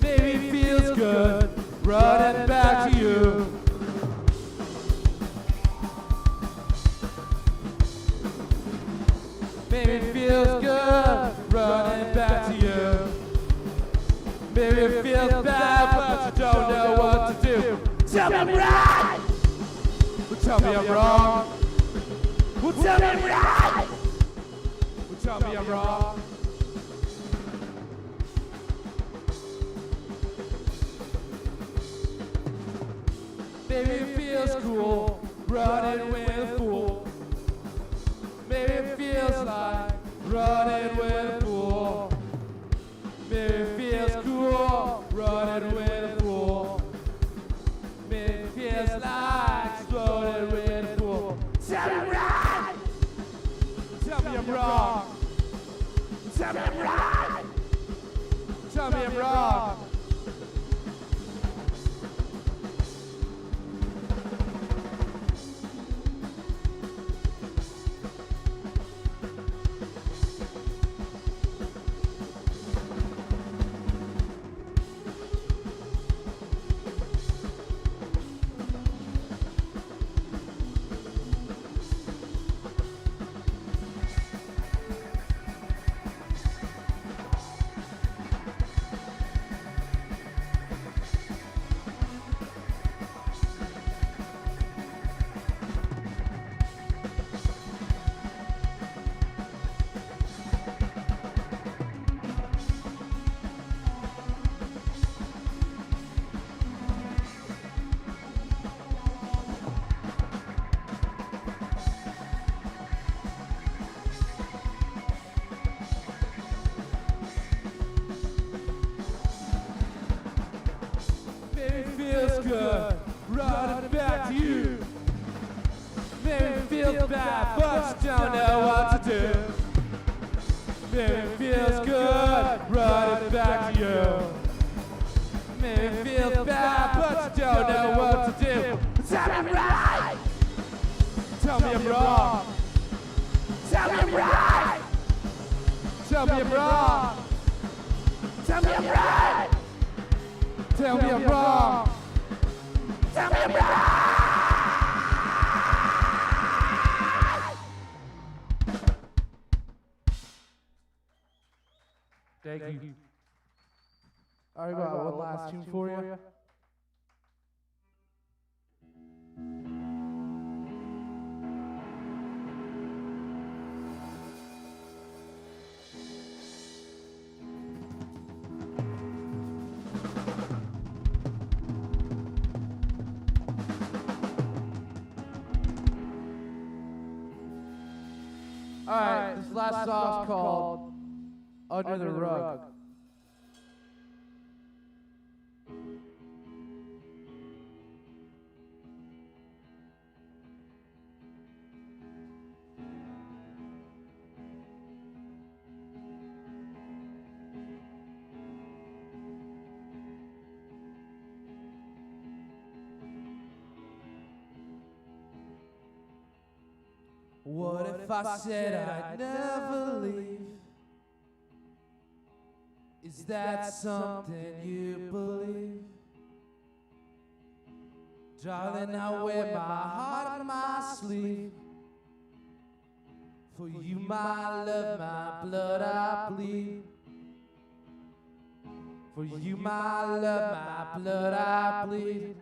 Baby, feels good running back to you. Baby, feels good running back to you. Baby, it feels bad, but you don't know what to do. Tell me I'm right. Well, tell me I'm wrong. Well, tell me I'm right. Well, tell me I'm wrong. Baby, it feels cool running with a fool. Maybe it feels like running with a fool. Maybe it feels cool running with a fool. Maybe it feels like exploding with a fool. Tell me I'm right. Tell me I'm wrong. Tell me I'm right. Tell me I'm wrong. Maybe it feels good running back to you. Maybe it feels bad, but you don't know what to do. Maybe it feels good running back to you. Maybe it feels bad, but you don't know what to do. Tell me I'm right. Tell me I'm wrong. Tell me I'm right. Tell me I'm wrong. Tell me I'm right. Tell me I'm wrong. Tell me I'm right. Thank you. I got one last tune for you. Alright, this last song's called Under the Rug. What if I said I'd never leave? Is that something you believe? Darling, I wear my heart on my sleeve. For you, my love, my blood, I bleed. For you, my love, my blood, I bleed.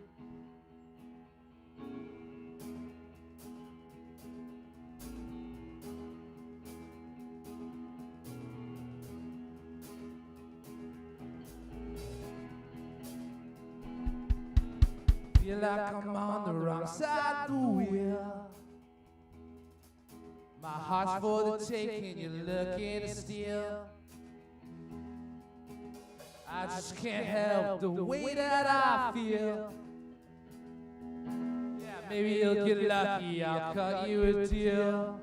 Feel like I'm on the wrong side of the wheel. My heart's for the taking, you're looking to steal. I just can't help the way that I feel. Yeah, maybe you'll get lucky, I'll cut you a deal.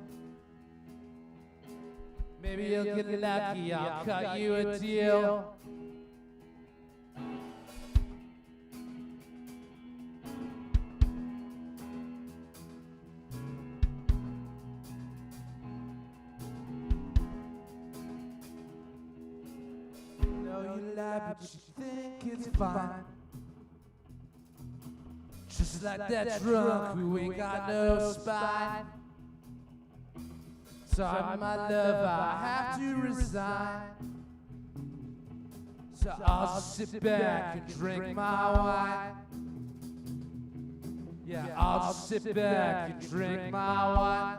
Maybe you'll get lucky, I'll cut you a deal. But you think it's fine. Just like that drunk who ain't got no spine. Sorry, my love, I have to resign. So I'll just sit back and drink my wine. Yeah, I'll just sit back and drink my wine.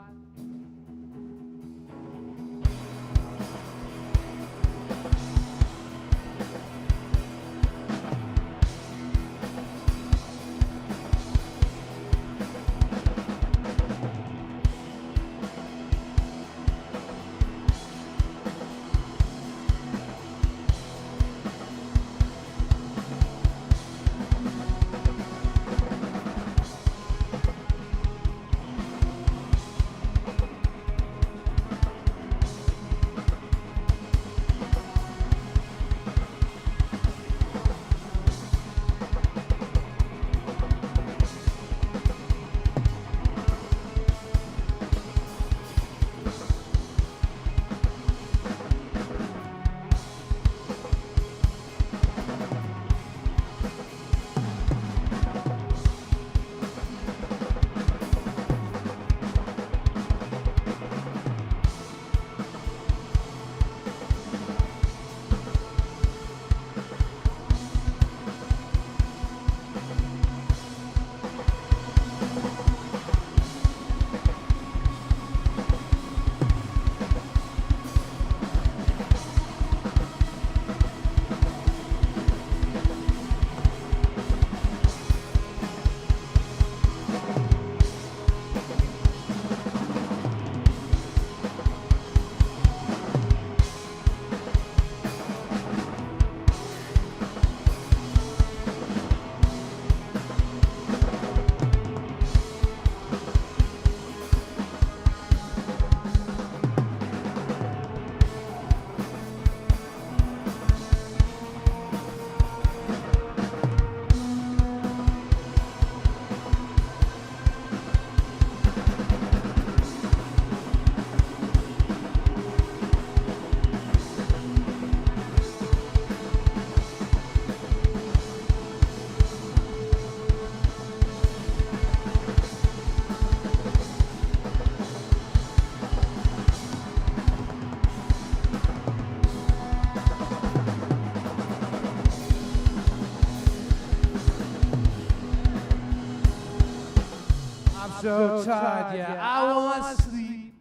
So tired, yeah, I want sleep.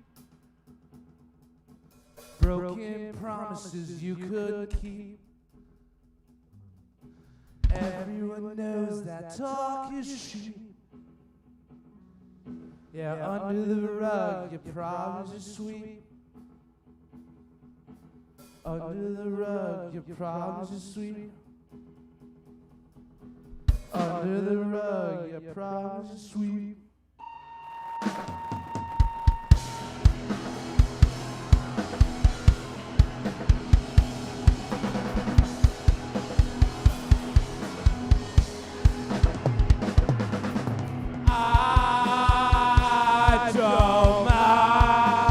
Broken promises you couldn't keep. Everyone knows that talk is cheap. Yeah, under the rug, your problems are sweet. Under the rug, your problems are sweet. Under the rug, your problems are sweet. I don't mind.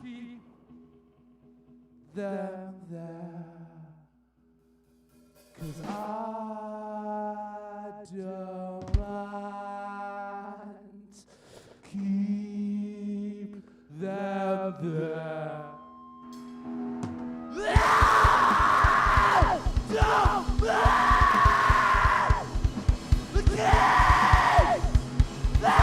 keep them there. 'Cause I don't mind. Keep them there. Don't mind. Keep them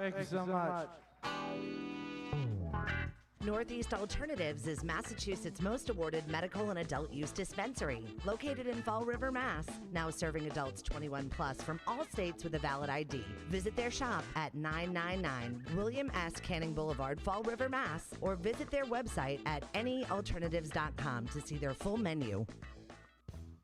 Thank you so much. Northeast Alternatives is Massachusetts' most awarded medical and adult use dispensary, located in Fall River, Mass. Now serving adults 21 plus from all states with a valid ID. Visit their shop at 999 William S. Canning Boulevard, Fall River, Mass. Or visit their website at anyalternatives.com to see their full menu.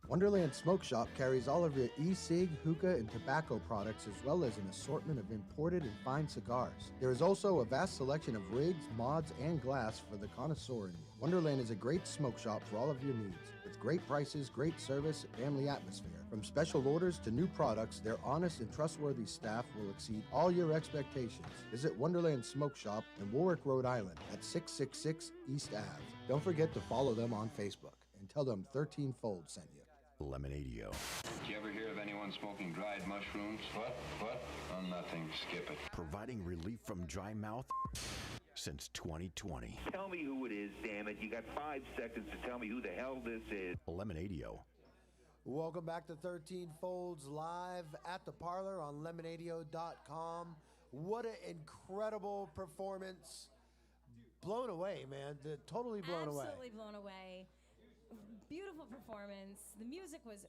Wonderland Smoke Shop carries all of your e-cig, hookah, and tobacco products as well as an assortment of imported and fine cigars. There is also a vast selection of rigs, mods, and glass for the connoisseur in you. Wonderland is a great smoke shop for all of your needs. With great prices, great service, and family atmosphere. From special orders to new products, their honest and trustworthy staff will exceed all your expectations. Visit Wonderland Smoke Shop in Warwick, Rhode Island at 666 East Ave. Don't forget to follow them on Facebook and tell them 13 Fold sent you. Lemonadio. Did you ever hear of anyone smoking dried mushrooms? What? Oh, nothing. Skip it. Providing relief from dry mouth since 2020. Tell me who it is, damn it. You got 5 seconds to tell me who the hell this is. Lemonadio. Welcome back to 13 Folds live at the Parlour on Lemonadio.com. What an incredible performance. Blown away, man. Totally blown away. Absolutely blown away. Beautiful performance. The music was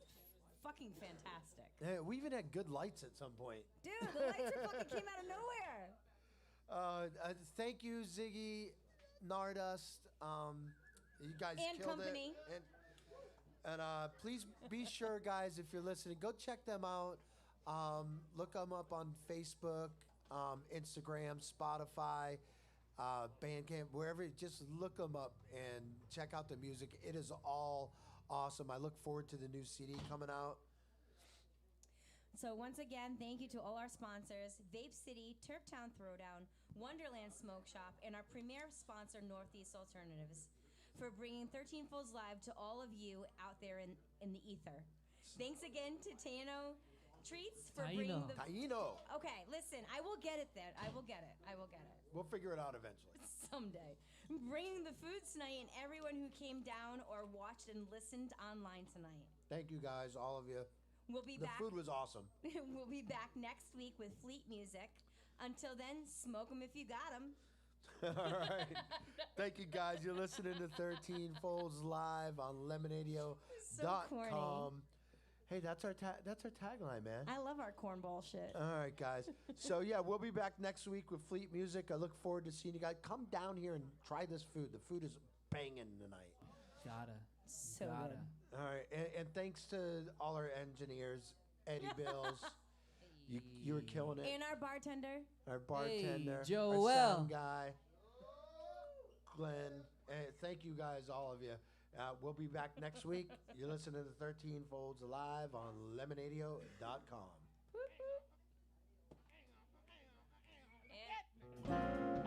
fucking fantastic. Yeah, we even had good lights at some point. Dude, the lights fucking came out of nowhere. Thank you, Ziggy Gnardust. You guys And killed company. it. And please be sure, guys, if you're listening, go check them out. Look them up on Facebook, Instagram, Spotify, Bandcamp, wherever. Just look them up and check out the music. It is all awesome. I look forward to the new CD coming out. So once again, thank you to all our sponsors, Vape City, Turptown Throwdown, Wonderland Smoke Shop, and our premier sponsor, Northeast Alternatives, for bringing 13 Folds Live to all of you out there in the ether. Thanks again to Tano Treats for bringing the... Taino. Okay, listen, I will get it then. I will get it. We'll figure it out eventually. Someday. Bringing the food tonight and everyone who came down or watched and listened online tonight. Thank you, guys, all of you. We'll be back. The food was awesome. We'll be back next week with Fleet Music. Until then, smoke 'em if you got 'em. All right. Thank you, guys. You're listening to 13 Folds live on Lemonadio.com. Hey, that's our tagline, man. I love our cornball shit. All right, guys. So, yeah, we'll be back next week with Fleet Music. I look forward to seeing you guys. Come down here and try this food. The food is banging tonight. Gotta. So Gotta. All right. And thanks to all our engineers, Eddie Bills. You were killing it. And our bartender. Our bartender. Hey, Joel. Our sound guy. Glenn. Thank you guys, all of you. We'll be back next week. You're listening to 13 Folds live on Lemonadio.com. Yeah.